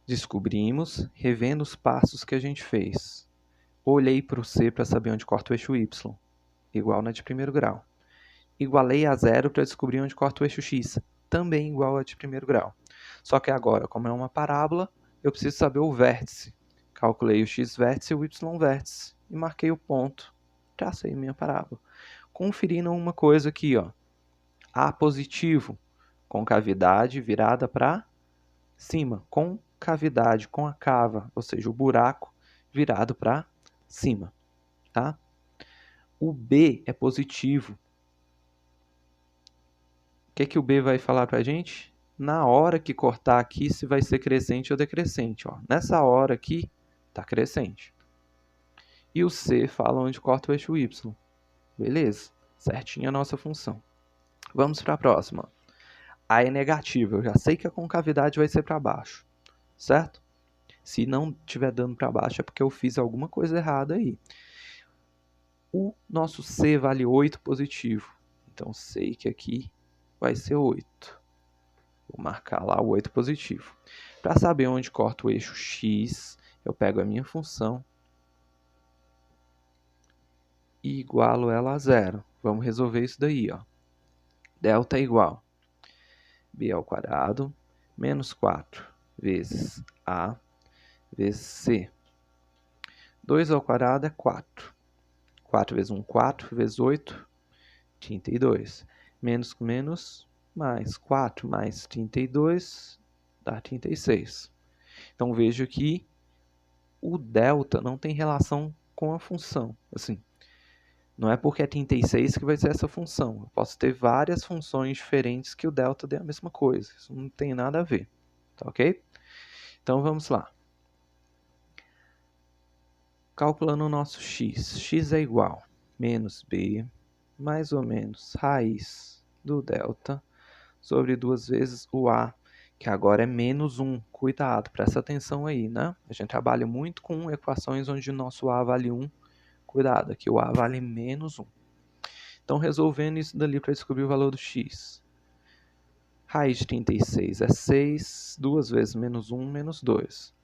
Descobrimos, revendo os passos que a gente fez. Olhei para o C para saber onde corta o eixo Y, igual na de primeiro grau. Igualei a zero para descobrir onde corta o eixo X, também igual a de primeiro grau. Só que agora, como é uma parábola, eu preciso saber o vértice. Calculei o x vértice e o y vértice e marquei o ponto. Tracei minha parábola. Conferindo uma coisa aqui, ó. A positivo, concavidade virada para cima. Concavidade, com a cava, ou seja, o buraco virado para cima. Tá? O B é positivo. O que o B vai falar para a gente? Na hora que cortar aqui, se vai ser crescente ou decrescente. Ó. Nessa hora aqui, está crescente. E o C fala onde corta o eixo Y. Beleza, certinha a nossa função. Vamos para a próxima. A é negativa, eu já sei que a concavidade vai ser para baixo, certo? Se não estiver dando para baixo é porque eu fiz alguma coisa errada aí. O nosso C vale 8 positivo, então sei que aqui vai ser 8. Vou marcar lá o 8 positivo. Para saber onde corta o eixo X, eu pego a minha função e igualo ela a zero. Vamos resolver isso daí, ó. Delta é igual b ao quadrado menos 4 vezes a vezes c. 2 ao quadrado é 4. 4 vezes 1, 4 vezes 8, 32. Menos com menos, mais 4 mais 32 dá 36. Então vejo que o delta não tem relação com a função. Assim, não é porque é 36 que vai ser essa função. Eu posso ter várias funções diferentes que o delta dê a mesma coisa. Isso não tem nada a ver. Tá ok? Então vamos lá. Calculando o nosso x. X é igual a menos b mais ou menos raiz do delta sobre 2 vezes o a, que agora é menos 1. Cuidado, presta atenção aí, né? A gente trabalha muito com equações onde o nosso a vale 1. Cuidado, aqui o a vale menos 1. Então, resolvendo isso dali para descobrir o valor do x. Raiz de 36 é 6, 2 vezes menos 1, menos 2.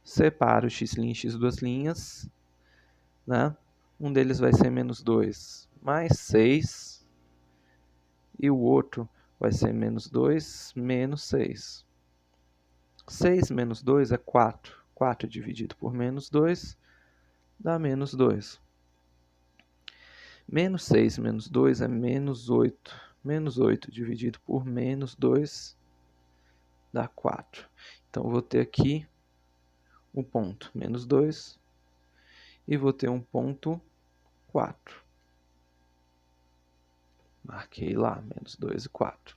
Separo o x' em x duas linhas, né? Um deles vai ser menos 2 mais 6, e o outro vai ser menos 2 menos 6. 6 menos 2 é 4. 4 dividido por menos 2 dá menos 2. Menos 6 menos 2 é menos 8. Menos 8 dividido por menos 2 dá 4. Então, vou ter aqui um ponto menos 2 e vou ter um ponto 4. Marquei lá, menos 2 e 4.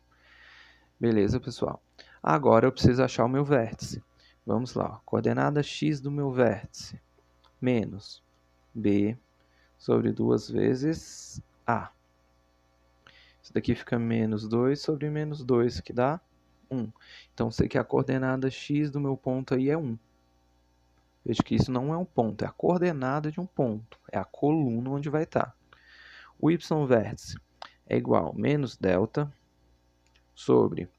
Beleza, pessoal? Agora eu preciso achar o meu vértice. Vamos lá, coordenada x do meu vértice, menos b sobre 2 vezes a. Isso daqui fica menos 2 sobre menos 2, que dá 1. Então, sei que a coordenada x do meu ponto aí é 1. Veja que isso não é um ponto, é a coordenada de um ponto. É a coluna onde vai estar. O y vértice é igual a menos delta sobre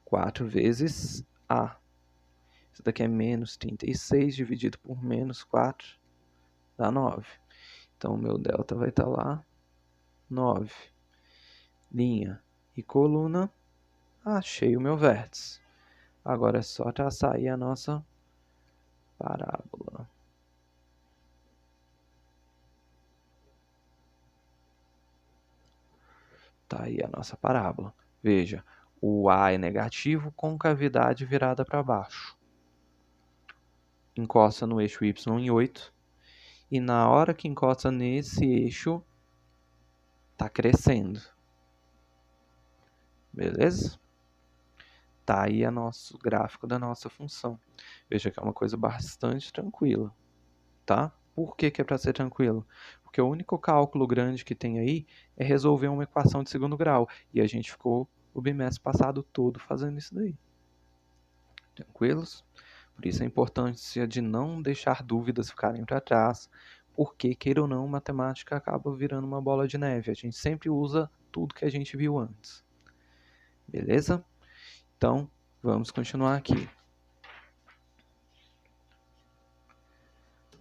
4 vezes a. Isso daqui é menos 36 dividido por menos 4, dá 9. Então, o meu delta vai estar lá, 9. Linha e coluna, achei o meu vértice. Agora é só traçar aí a nossa parábola. Tá aí a nossa parábola. Veja, o A é negativo com cavidade virada para baixo. Encosta no eixo Y em 8. E na hora que encosta nesse eixo, está crescendo. Beleza? Tá aí o nosso gráfico da nossa função. Veja que é uma coisa bastante tranquila. Tá? Por que é para ser tranquilo? Porque o único cálculo grande que tem aí é resolver uma equação de segundo grau. E a gente ficou o bimestre passado todo fazendo isso daí. Tranquilos? Por isso a importância de não deixar dúvidas ficarem para trás, porque, queira ou não, matemática acaba virando uma bola de neve. A gente sempre usa tudo que a gente viu antes. Beleza? Então, vamos continuar aqui.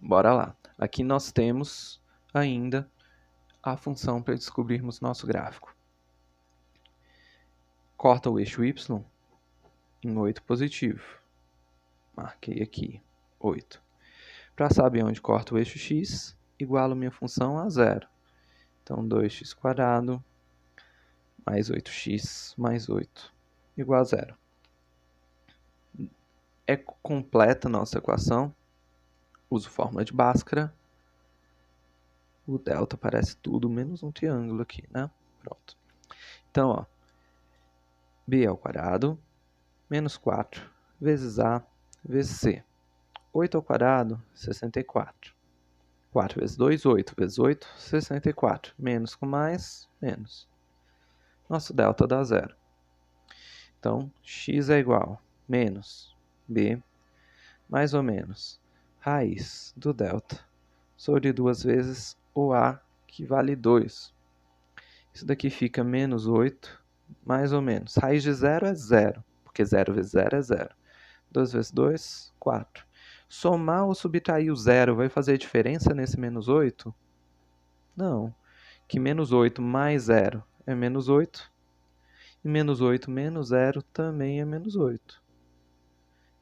Bora lá. Aqui nós temos ainda a função para descobrirmos nosso gráfico. Corta o eixo y em 8 positivo. Marquei aqui 8. Para saber onde corta o eixo x, igualo minha função a zero. Então, 2x² mais 8x mais 8 igual a zero. É completa a nossa equação. Uso fórmula de Bhaskara. O delta parece tudo menos um triângulo aqui, né? Pronto. Então, ó, b ao quadrado menos 4 vezes a vezes c. 8 ao quadrado, 64. 4 vezes 2, 8 vezes 8, 64. Menos com mais, menos. Nosso delta dá zero. Então, x é igual a menos b, mais ou menos, raiz do delta sobre 2 vezes o a, que vale 2. Isso daqui fica menos 8, mais ou menos. Raiz de zero é zero, porque 0 vezes 0 é 0. 2 vezes 2, 4. Somar ou subtrair o zero vai fazer diferença nesse menos 8? Não. Que menos 8 mais 0 é menos 8. E menos 8 menos 0 também é menos 8.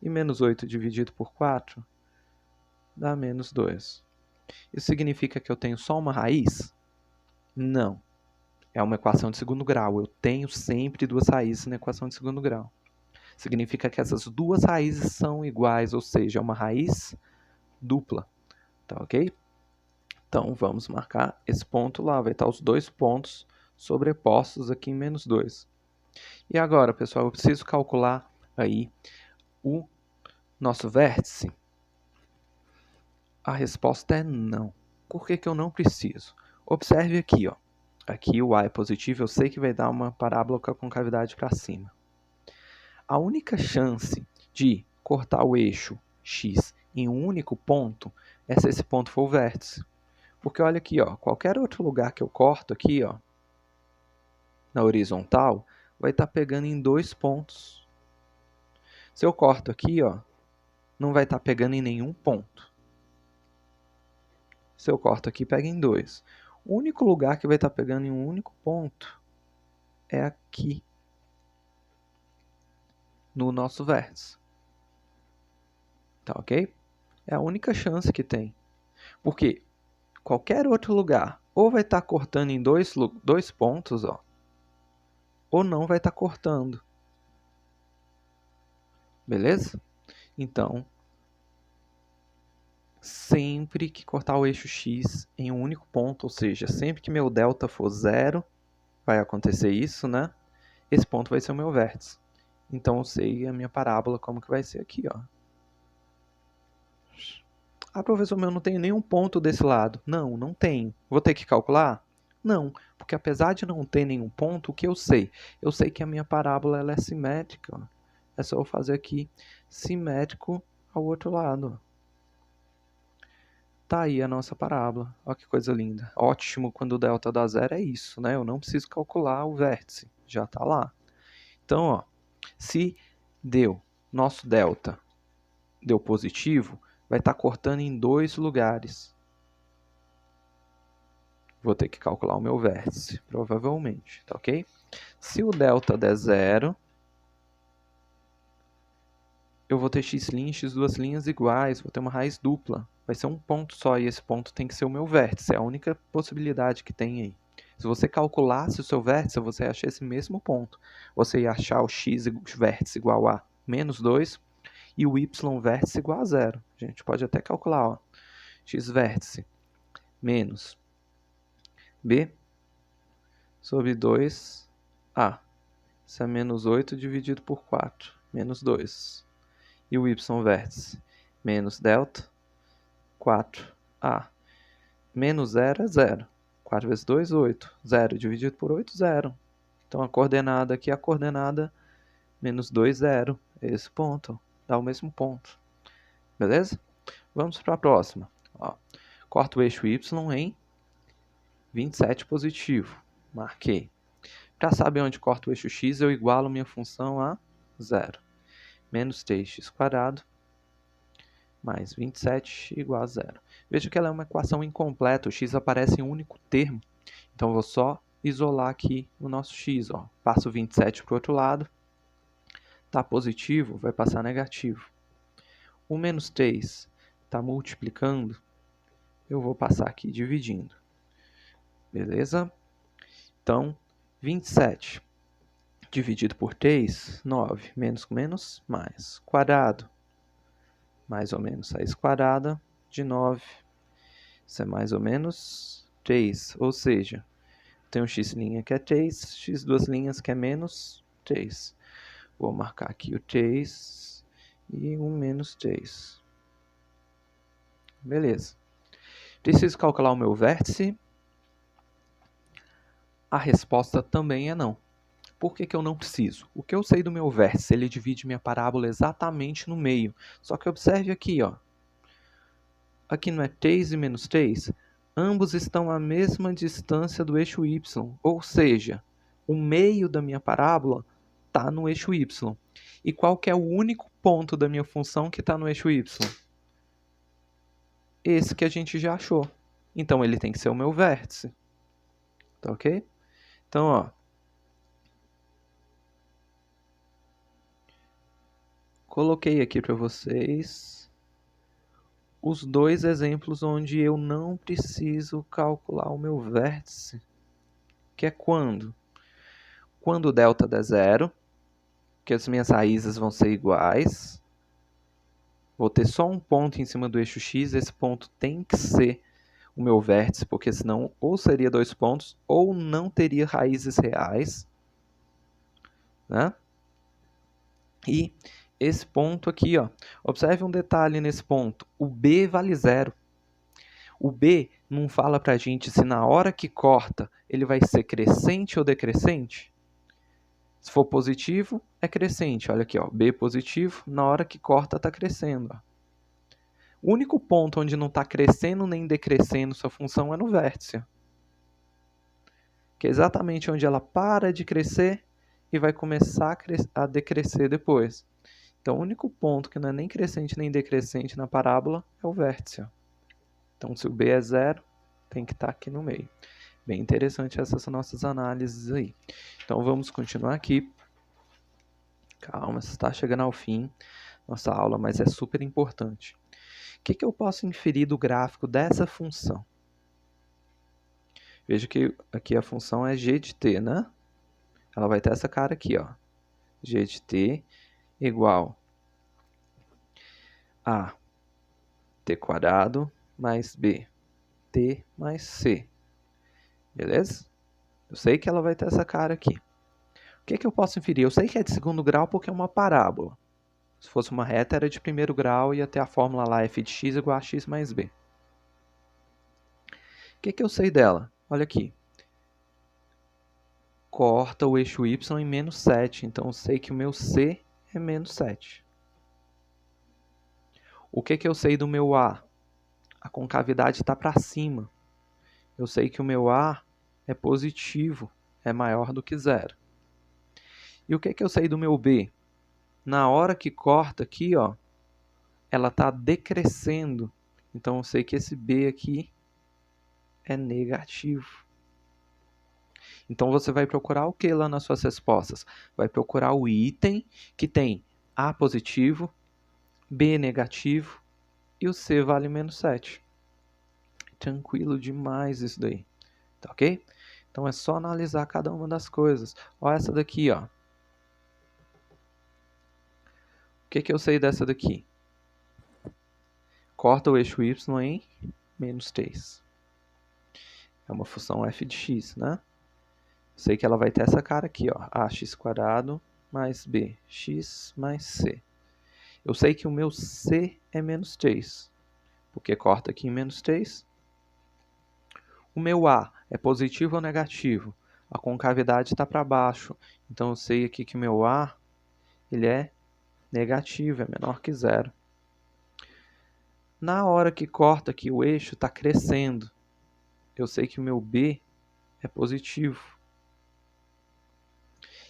E menos 8 dividido por 4 dá menos 2. Isso significa que eu tenho só uma raiz? Não. É uma equação de segundo grau. Eu tenho sempre duas raízes na equação de segundo grau. Significa que essas duas raízes são iguais, ou seja, é uma raiz dupla. Tá ok? Então, vamos marcar esse ponto lá. Vai estar os dois pontos sobrepostos aqui em menos 2. E agora, pessoal, eu preciso calcular aí o nosso vértice. A resposta é não. Por que eu não preciso? Observe aqui, ó. Aqui o a é positivo, eu sei que vai dar uma parábola com a concavidade para cima. A única chance de cortar o eixo x em um único ponto é se esse ponto for o vértice. Porque olha aqui, ó, qualquer outro lugar que eu corto aqui, ó, na horizontal, vai estar pegando em dois pontos. Se eu corto aqui, ó, não vai estar pegando em nenhum ponto. Se eu corto aqui, pega em dois. O único lugar que vai estar pegando em um único ponto é aqui, no nosso vértice. Tá ok? É a única chance que tem. Porque qualquer outro lugar ou vai estar cortando em dois pontos, ó, ou não vai estar cortando. Beleza? Então, sempre que cortar o eixo x em um único ponto, ou seja, sempre que meu delta for zero, vai acontecer isso, né? Esse ponto vai ser o meu vértice. Então, eu sei a minha parábola como que vai ser aqui, ó. Ah, professor, mas eu não tenho nenhum ponto desse lado. Não, não tenho. Vou ter que calcular? Não, porque apesar de não ter nenhum ponto, o que eu sei? Eu sei que a minha parábola ela é simétrica. Ó. É só eu fazer aqui simétrico ao outro lado. Tá aí a nossa parábola. Olha que coisa linda. Ótimo quando o delta dá zero é isso, né? Eu não preciso calcular o vértice. Já está lá. Então, ó, se nosso delta deu positivo, vai estar cortando em dois lugares. Vou ter que calcular o meu vértice, provavelmente, tá ok? Se o delta der zero, eu vou ter x' duas linhas iguais, vou ter uma raiz dupla. Vai ser um ponto só e esse ponto tem que ser o meu vértice, é a única possibilidade que tem aí. Se você calculasse o seu vértice, você ia achar esse mesmo ponto. Você ia achar o x vértice igual a menos 2 e o y vértice igual a zero. A gente pode até calcular, ó. X vértice menos b sobre 2a. Isso é menos 8 dividido por 4, menos 2. E o y vértice menos delta, 4a. Menos 0 é 0. 4 vezes 2, 8. 0 dividido por 8, 0. Então a coordenada aqui é a coordenada menos 2, 0. Esse ponto dá o mesmo ponto. Beleza? Vamos para a próxima. Ó, corta o eixo y em 27 positivo. Marquei. Para saber onde corta o eixo x, eu igualo minha função a 0. Menos 3x² mais 27 igual a 0. Veja que ela é uma equação incompleta, o x aparece em um único termo. Então, eu vou só isolar aqui o nosso x. Ó. Passo 27 para o outro lado. Está positivo, vai passar negativo. O menos 3 está multiplicando, eu vou passar aqui dividindo. Beleza? Então, 27 dividido por 3, 9. Menos com menos, mais. Quadrado. Mais ou menos raiz quadrada de 9. Isso é mais ou menos 3. Ou seja, tem um x' que é 3, x duas linhas que é menos 3. Vou marcar aqui o 3 e um menos 3. Beleza. Preciso calcular o meu vértice? A resposta também é não. Por que eu não preciso? O que eu sei do meu vértice? Ele divide minha parábola exatamente no meio. Só que observe aqui, ó. Aqui não é 3 e menos 3? Ambos estão à mesma distância do eixo y. Ou seja, o meio da minha parábola está no eixo y. E qual que é o único ponto da minha função que está no eixo y? Esse que a gente já achou. Então, ele tem que ser o meu vértice. Tá ok? Então, ó. Coloquei aqui para vocês os dois exemplos onde eu não preciso calcular o meu vértice. Que é quando? Quando o delta der zero, que as minhas raízes vão ser iguais. Vou ter só um ponto em cima do eixo x, esse ponto tem que ser o meu vértice, porque senão ou seria dois pontos, ou não teria raízes reais. Né? E esse ponto aqui, ó, observe um detalhe nesse ponto, o b vale zero. O b não fala para a gente se na hora que corta ele vai ser crescente ou decrescente. Se for positivo, é crescente. Olha aqui, ó, b positivo, na hora que corta está crescendo. Ó. O único ponto onde não está crescendo nem decrescendo sua função é no vértice. Que é exatamente onde ela para de crescer e vai começar a decrescer depois. Então, o único ponto que não é nem crescente nem decrescente na parábola é o vértice. Ó. Então, se o b é zero, tem que estar aqui no meio. Bem interessante essas nossas análises aí. Então, vamos continuar aqui. Calma, está chegando ao fim nossa aula, mas é super importante. O que eu posso inferir do gráfico dessa função? Veja que aqui a função é g de t, né? Ela vai ter essa cara aqui, ó. G de t igual a t quadrado mais b, t mais c. Beleza? Eu sei que ela vai ter essa cara aqui. O que eu posso inferir? Eu sei que é de segundo grau porque é uma parábola. Se fosse uma reta, era de primeiro grau e ia ter a fórmula lá, f de x igual a x mais b. O que eu sei dela? Olha aqui. Corta o eixo y em menos 7, então eu sei que o meu c é menos 7. O que eu sei do meu a? A concavidade está para cima. Eu sei que o meu a é positivo, é maior do que zero. E o que eu sei do meu b? Na hora que corta aqui, ó, ela está decrescendo. Então, eu sei que esse b aqui é negativo. Então, você vai procurar o que lá nas suas respostas? Vai procurar o item que tem a positivo, b negativo e o c vale menos 7. Tranquilo demais isso daí. Tá ok? Então, é só analisar cada uma das coisas. Olha essa daqui, ó. O que eu sei dessa daqui? Corta o eixo y em menos 3. É uma função f de x, né? Sei que ela vai ter essa cara aqui, ó. Ax quadrado mais b, x mais c. Eu sei que o meu c é menos 3, porque corta aqui em menos 3. O meu a é positivo ou negativo? A concavidade está para baixo, então eu sei aqui que o meu a ele é negativo, é menor que zero. Na hora que corta aqui o eixo está crescendo, eu sei que o meu b é positivo.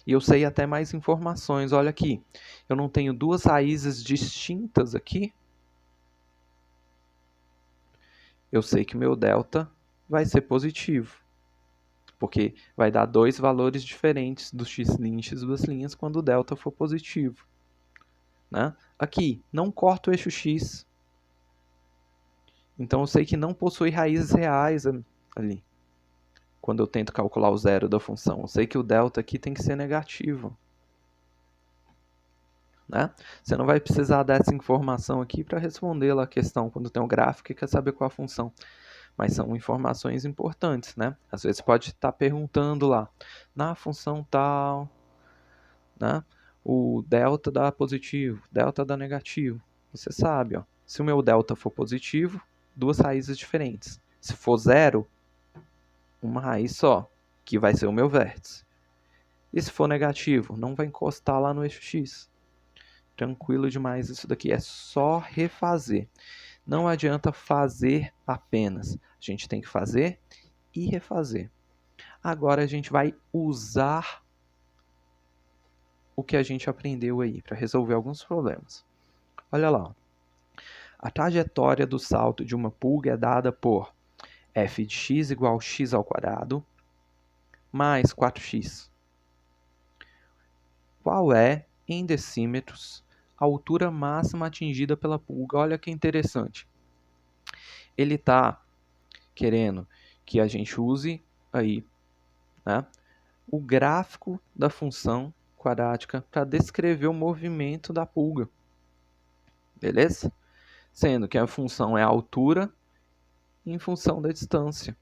E eu sei até mais informações. Olha aqui, eu não tenho duas raízes distintas aqui? eu sei que meu delta vai ser positivo, porque vai dar dois valores diferentes do x' e x duas linhas quando o delta for positivo. Né? Aqui, não corto o eixo x, então eu sei que não possui raízes reais ali. Quando eu tento calcular o zero da função, eu sei que o delta aqui tem que ser negativo. Né? Você não vai precisar dessa informação aqui para responder lá a questão quando tem um gráfico e quer saber qual a função. Mas são informações importantes, né? Às vezes pode estar perguntando lá, na função tal, né? O delta dá positivo, delta dá negativo. Você sabe, ó, se o meu delta for positivo, duas raízes diferentes. Se for zero, uma raiz só, que vai ser o meu vértice. E se for negativo, não vai encostar lá no eixo x. Tranquilo demais isso daqui, é só refazer. Não adianta fazer apenas, a gente tem que fazer e refazer. Agora a gente vai usar o que a gente aprendeu aí para resolver alguns problemas. Olha lá, a trajetória do salto de uma pulga é dada por f de x igual a x ao quadrado mais 4x. Qual é, em decímetros, a altura máxima atingida pela pulga? Olha que interessante. Ele está querendo que a gente use aí, né, o gráfico da função quadrática para descrever o movimento da pulga. Beleza? Sendo que a função é a altura em função da distância.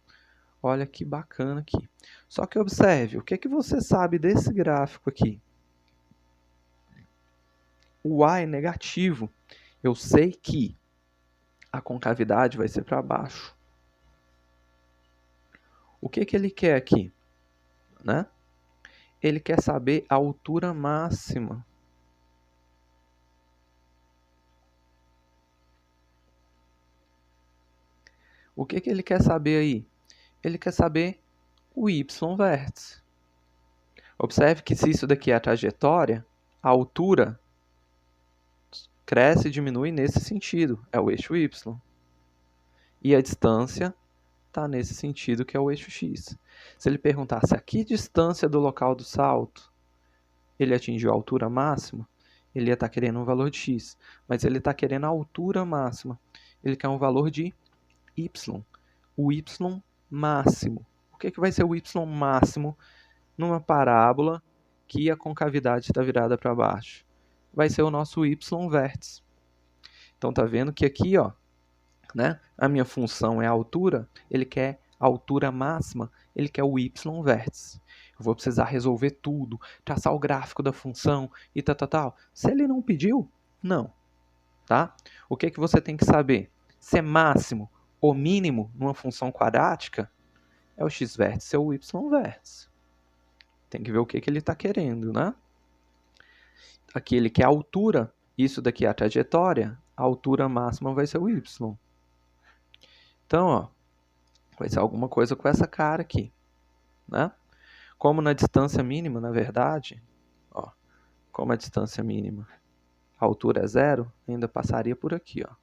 Olha que bacana aqui. Só que observe, o que, que você sabe desse gráfico aqui? O A é negativo. Eu sei que a concavidade vai ser para baixo. O que, que ele quer aqui? Né? Ele quer saber a altura máxima. O que, que ele quer saber aí? Ele quer saber o y vértice. Observe que se isso daqui é a trajetória, a altura cresce e diminui nesse sentido, é o eixo y. E a distância está nesse sentido, que é o eixo x. Se ele perguntasse a que distância do local do salto ele atingiu a altura máxima, ele ia estar querendo um valor de x. Mas ele está querendo a altura máxima. Ele quer um valor de y. O y máximo. O que, que vai ser o y máximo numa parábola que a concavidade está virada para baixo? Vai ser o nosso y vértice. Então, tá vendo que aqui, ó, né, a minha função é a altura, ele quer a altura máxima, ele quer o y vértice. Eu vou precisar resolver tudo, traçar o gráfico da função e tal. Se ele não pediu, não. Tá? O que, que você tem que saber? Se é máximo ou mínimo numa função quadrática, é o x vértice ou o y vértice. Tem que ver o que, que ele está querendo, né? Aqui ele quer a altura, isso daqui é a trajetória, a altura máxima vai ser o y. Então, ó, vai ser alguma coisa com essa cara aqui, né? Como na distância mínima, na verdade, ó, como a distância mínima, a altura é zero, ainda passaria por aqui, ó.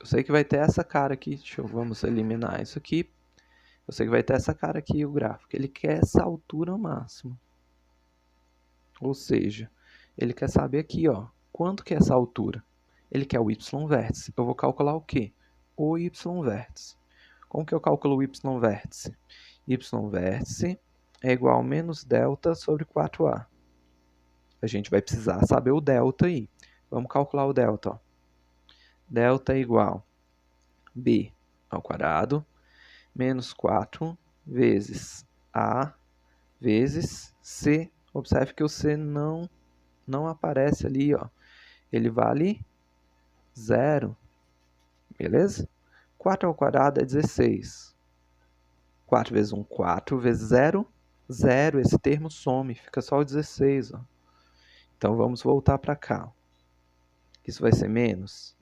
Eu sei que vai ter essa cara aqui, vamos eliminar isso aqui. Eu sei que vai ter essa cara aqui, o gráfico. Ele quer essa altura máxima. Ou seja, ele quer saber aqui, ó, quanto que é essa altura. Ele quer o y vértice. Eu vou calcular o quê? O y vértice. Como que eu calculo o y vértice? Y vértice é igual a menos delta sobre 4a. A gente vai precisar saber o delta aí. Vamos calcular o delta, ó. Delta é igual a b ao quadrado menos 4 vezes a vezes c. Observe que o c não aparece ali, ó. Ele vale 0. Beleza? 4 ao quadrado é 16. 4 vezes 1, 4 vezes 0, 0. Esse termo some, fica só o 16. Ó. Então, vamos voltar para cá. Isso vai ser menos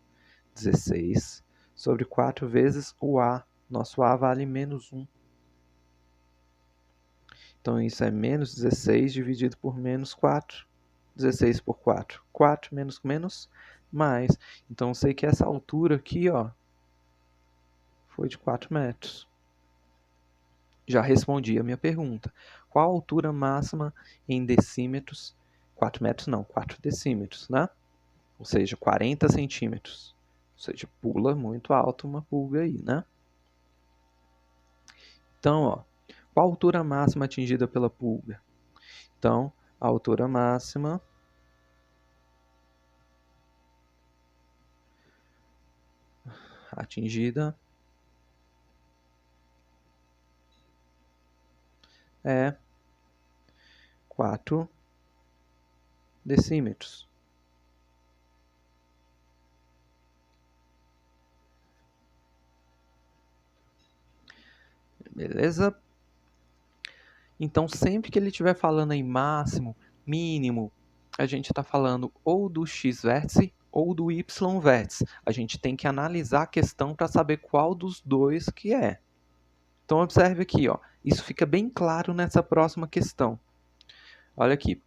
16 sobre 4 vezes o a. Nosso a vale menos 1. Então, isso é menos 16 dividido por menos 4. 16 por 4. 4 menos menos, mais. Então, eu sei que essa altura aqui, ó, foi de 4 metros. Já respondi a minha pergunta. Qual a altura máxima em decímetros? 4 metros não, 4 decímetros, né? Ou seja, 40 centímetros. Ou seja, pula muito alto uma pulga aí, né? Então, ó, qual a altura máxima atingida pela pulga? Então, a altura máxima atingida é 4 decímetros. Beleza? Então, sempre que ele estiver falando em máximo, mínimo, a gente está falando ou do x-vértice ou do y-vértice. A gente tem que analisar a questão para saber qual dos dois que é. Então, observe aqui, ó. Isso fica bem claro nessa próxima questão. Olha aqui.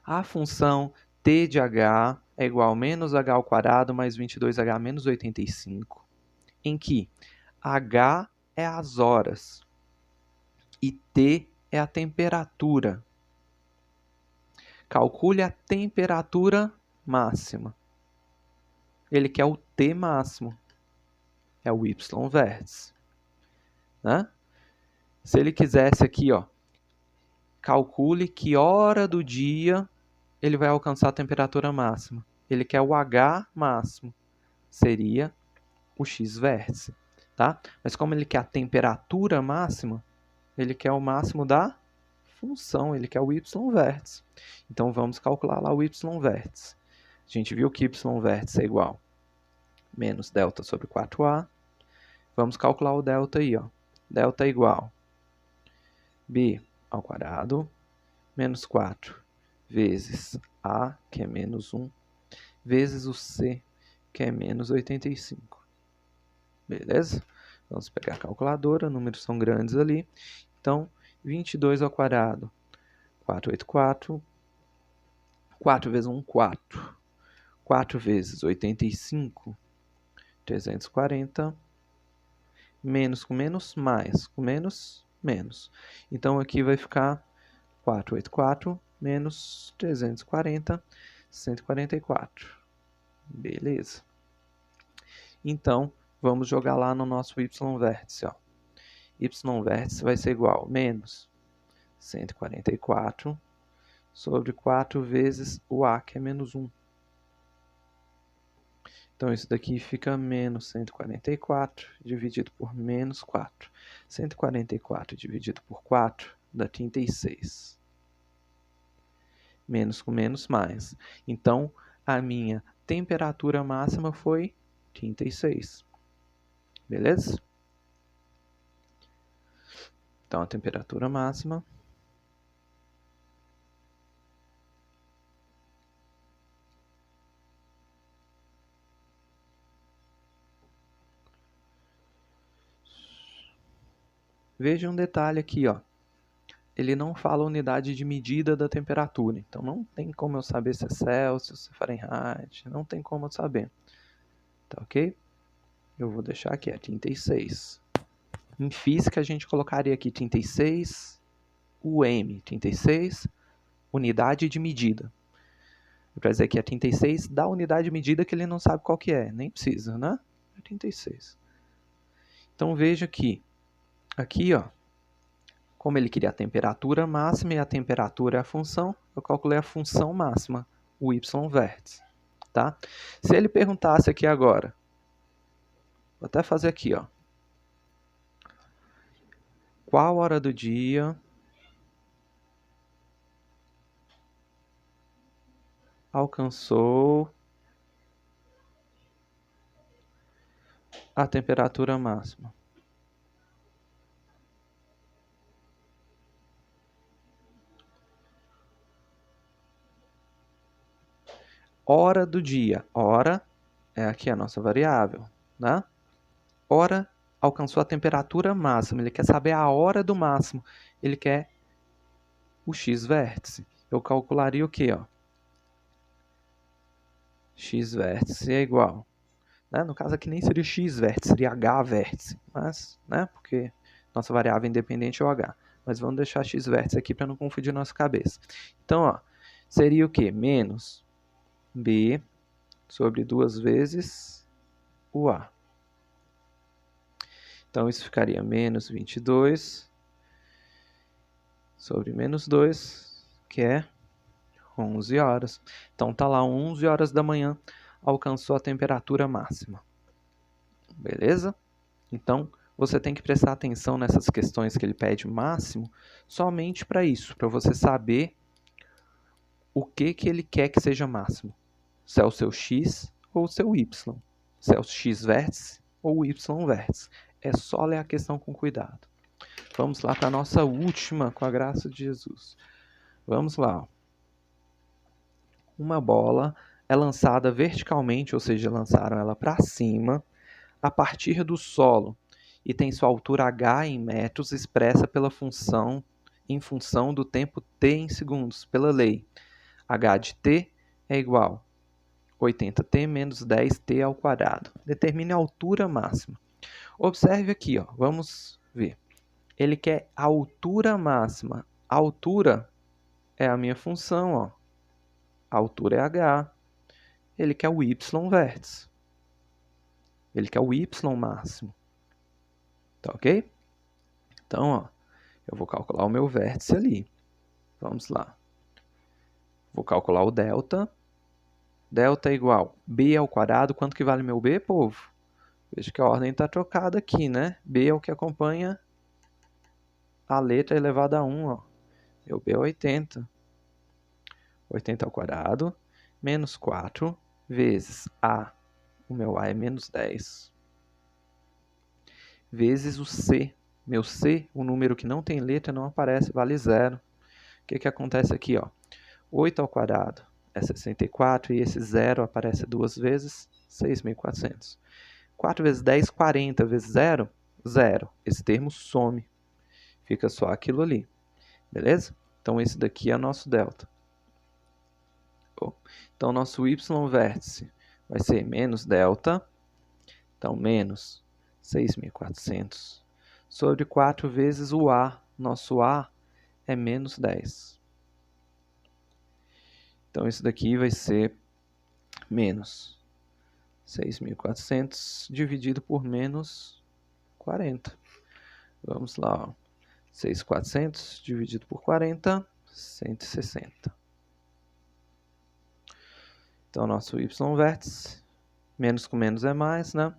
A função t de h é igual a menos h ao quadrado mais 22h menos 85, em que h é as horas e t é a temperatura. Calcule a temperatura máxima. Ele quer o T máximo. É o Y vértice. Né? Se ele quisesse aqui, ó, calcule que hora do dia ele vai alcançar a temperatura máxima. Ele quer o H máximo. Seria o X vértice. Tá? Mas como ele quer a temperatura máxima, ele quer o máximo da função, ele quer o Y vértice. Então, vamos calcular lá o Y vértice. A gente viu que Y vértice é igual a menos delta sobre 4A. Vamos calcular o delta aí, ó. Delta é igual a B ao quadrado menos 4 vezes A, que é menos 1, vezes o C, que é menos 85. Beleza? Vamos pegar a calculadora, números são grandes ali. Então, 22 ao quadrado, 484. 4 vezes 1, 4. 4 vezes 85, 340. Menos com menos, mais com menos, menos. Então, aqui vai ficar 484 menos 340, 144. Beleza. Então, vamos jogar lá no nosso y vértice. Ó. Y vértice vai ser igual a menos 144 sobre 4 vezes o A, que é menos 1. Então, isso daqui fica menos 144 dividido por menos 4. 144 dividido por 4 dá 36. Menos com menos, mais. Então, a minha temperatura máxima foi 36. Beleza? Então, a temperatura máxima veja um detalhe aqui, ó. Ele não fala unidade de medida da temperatura. Então, não tem como eu saber se é Celsius, se é Fahrenheit. Não tem como eu saber. Tá ok? Eu vou deixar aqui, é 36. Em física, a gente colocaria aqui 36 UM. 36, unidade de medida. Para dizer que é 36 da unidade de medida que ele não sabe qual que é. Nem precisa, né? É 36. Então, veja que aqui, ó. Como ele queria a temperatura máxima e a temperatura é a função, eu calculei a função máxima, o y vértice. Tá? Se ele perguntasse aqui agora, vou até fazer aqui, ó. Qual hora do dia alcançou a temperatura máxima? Hora do dia. Hora é aqui a nossa variável, né? Hora alcançou a temperatura máxima. Ele quer saber a hora do máximo. Ele quer o x vértice. Eu calcularia o quê? Ó? x vértice é igual, né? No caso aqui nem seria x vértice, seria h vértice, mas, né, porque nossa variável independente é o h. Mas vamos deixar x vértice aqui para não confundir nossa cabeça. Então, ó, seria o quê? Menos b sobre 2 vezes o a. Então, isso ficaria menos 22 sobre menos 2, que é 11 horas. Então, tá lá 11 horas da manhã, alcançou a temperatura máxima. Beleza? Então, você tem que prestar atenção nessas questões que ele pede máximo, somente para isso, para você saber o que ele quer que seja máximo. Se é o seu x ou o seu y. Se é o x vértice ou o y vértice. É só ler a questão com cuidado. Vamos lá para a nossa última, com a graça de Jesus. Vamos lá. Uma bola é lançada verticalmente, ou seja, lançaram ela para cima, a partir do solo, e tem sua altura h em metros expressa pela função, em função do tempo t em segundos, pela lei. H de t é igual a 80t menos 10t ao quadrado. Determine a altura máxima. Observe aqui, ó, vamos ver. Ele quer a altura máxima. A altura é a minha função, ó. A altura é h. Ele quer o y vértice. Ele quer o y máximo. Tá ok? Então, ó, eu vou calcular o meu vértice ali. Vamos lá. Vou calcular o delta. Delta é igual a b ao quadrado. Quanto que vale meu b, povo? Veja que a ordem está trocada aqui, né? B é o que acompanha a letra elevada a 1, ó. Meu B é 80. 80 ao quadrado, menos 4, vezes A. O meu A é menos 10. Vezes o C. Meu C, o número que não tem letra, não aparece, vale 0. O que acontece aqui, ó? 8 ao quadrado é 64, e esse 0 aparece 2 vezes, 6.400. 4 vezes 10, 40, vezes 0, 0. Esse termo some. Fica só aquilo ali. Beleza? Então, esse daqui é nosso delta. Então, nosso y vértice vai ser menos delta. Então, menos 6.400 sobre 4 vezes o A. Nosso A é menos 10. Então, isso daqui vai ser menos 6.400 dividido por menos 40. Vamos lá, ó. 6.400 dividido por 40, 160. Então, nosso y vértice, menos com menos é mais, né?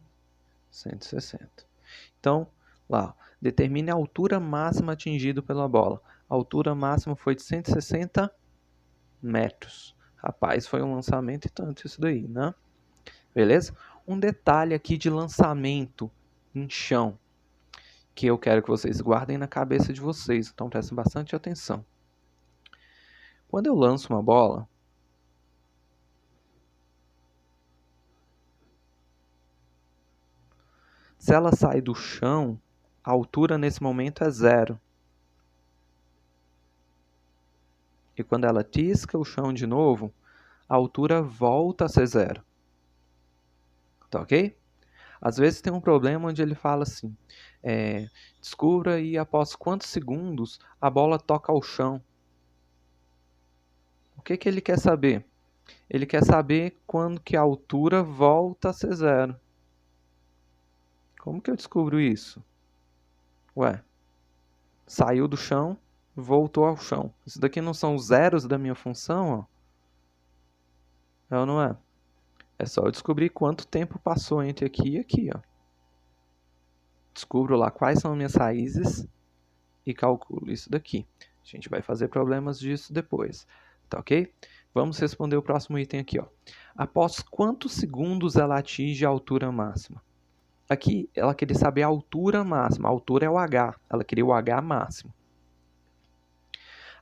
160. Então, lá, determine a altura máxima atingida pela bola. A altura máxima foi de 160 metros. Rapaz, foi um lançamento e tanto isso daí, né? Beleza? Um detalhe aqui de lançamento em chão, que eu quero que vocês guardem na cabeça de vocês. Então, prestem bastante atenção. Quando eu lanço uma bola, se ela sai do chão, a altura nesse momento é 0. E quando ela tisca o chão de novo, a altura volta a ser 0. Tá ok? Às vezes tem um problema onde ele fala assim, descubra aí após quantos segundos a bola toca ao chão. O que ele quer saber? Ele quer saber quando que a altura volta a ser 0. Como que eu descubro isso? Ué, saiu do chão, voltou ao chão. Isso daqui não são os zeros da minha função, ó? É ou não é? É só eu descobrir quanto tempo passou entre aqui e aqui, ó. Descubro lá quais são minhas raízes e calculo isso daqui. A gente vai fazer problemas disso depois, tá ok? Vamos responder o próximo item aqui, ó. Após quantos segundos ela atinge a altura máxima? Aqui, ela queria saber a altura máxima. A altura é o h. Ela queria o h máximo.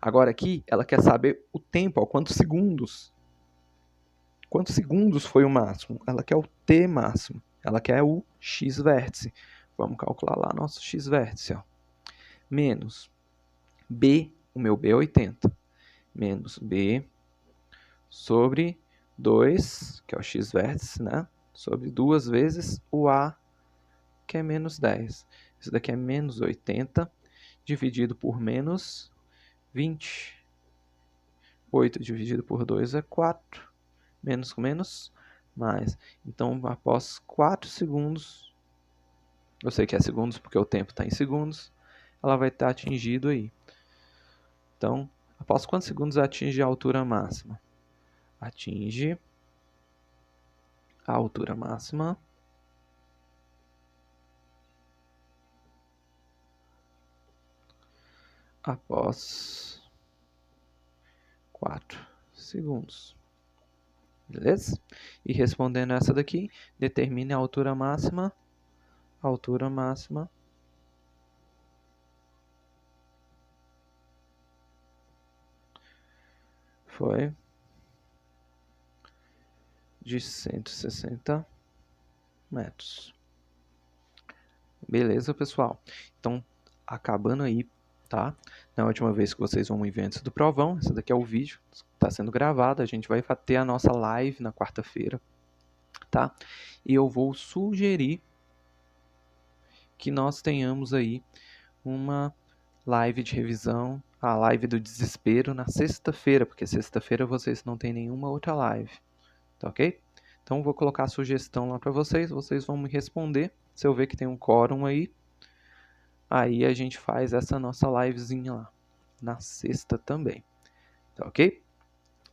Agora aqui, ela quer saber o tempo, ó, quantos segundos. Quantos segundos foi o máximo? Ela quer o t máximo. Ela quer o x vértice. Vamos calcular lá nosso x vértice, ó. Menos b, o meu b é 80. Menos b sobre 2, que é o x vértice, né? Sobre 2 vezes o A, que é menos 10. Isso daqui é menos 80, dividido por menos 20. 8 dividido por 2 é 4. Menos com menos, mais. Então, após 4 segundos, eu sei que é segundos porque o tempo está em segundos, ela vai estar atingido aí. Então, após quantos segundos atinge a altura máxima? Atinge a altura máxima após 4 segundos. Beleza? E respondendo essa daqui, determine a altura máxima. A altura máxima foi de 160 metros. Beleza, pessoal? Então, acabando aí, tá? Na última vez que vocês vão ver antes do provão, esse daqui é o vídeo, está sendo gravado, a gente vai ter a nossa live na quarta-feira, tá? E eu vou sugerir que nós tenhamos aí uma live de revisão, a live do desespero na sexta-feira, porque sexta-feira vocês não têm nenhuma outra live, tá ok? Então vou colocar a sugestão lá para vocês vão me responder, se eu ver que tem um quórum aí a gente faz essa nossa livezinha lá, na sexta também, tá ok?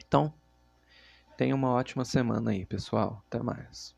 Então, tenha uma ótima semana aí, pessoal, até mais.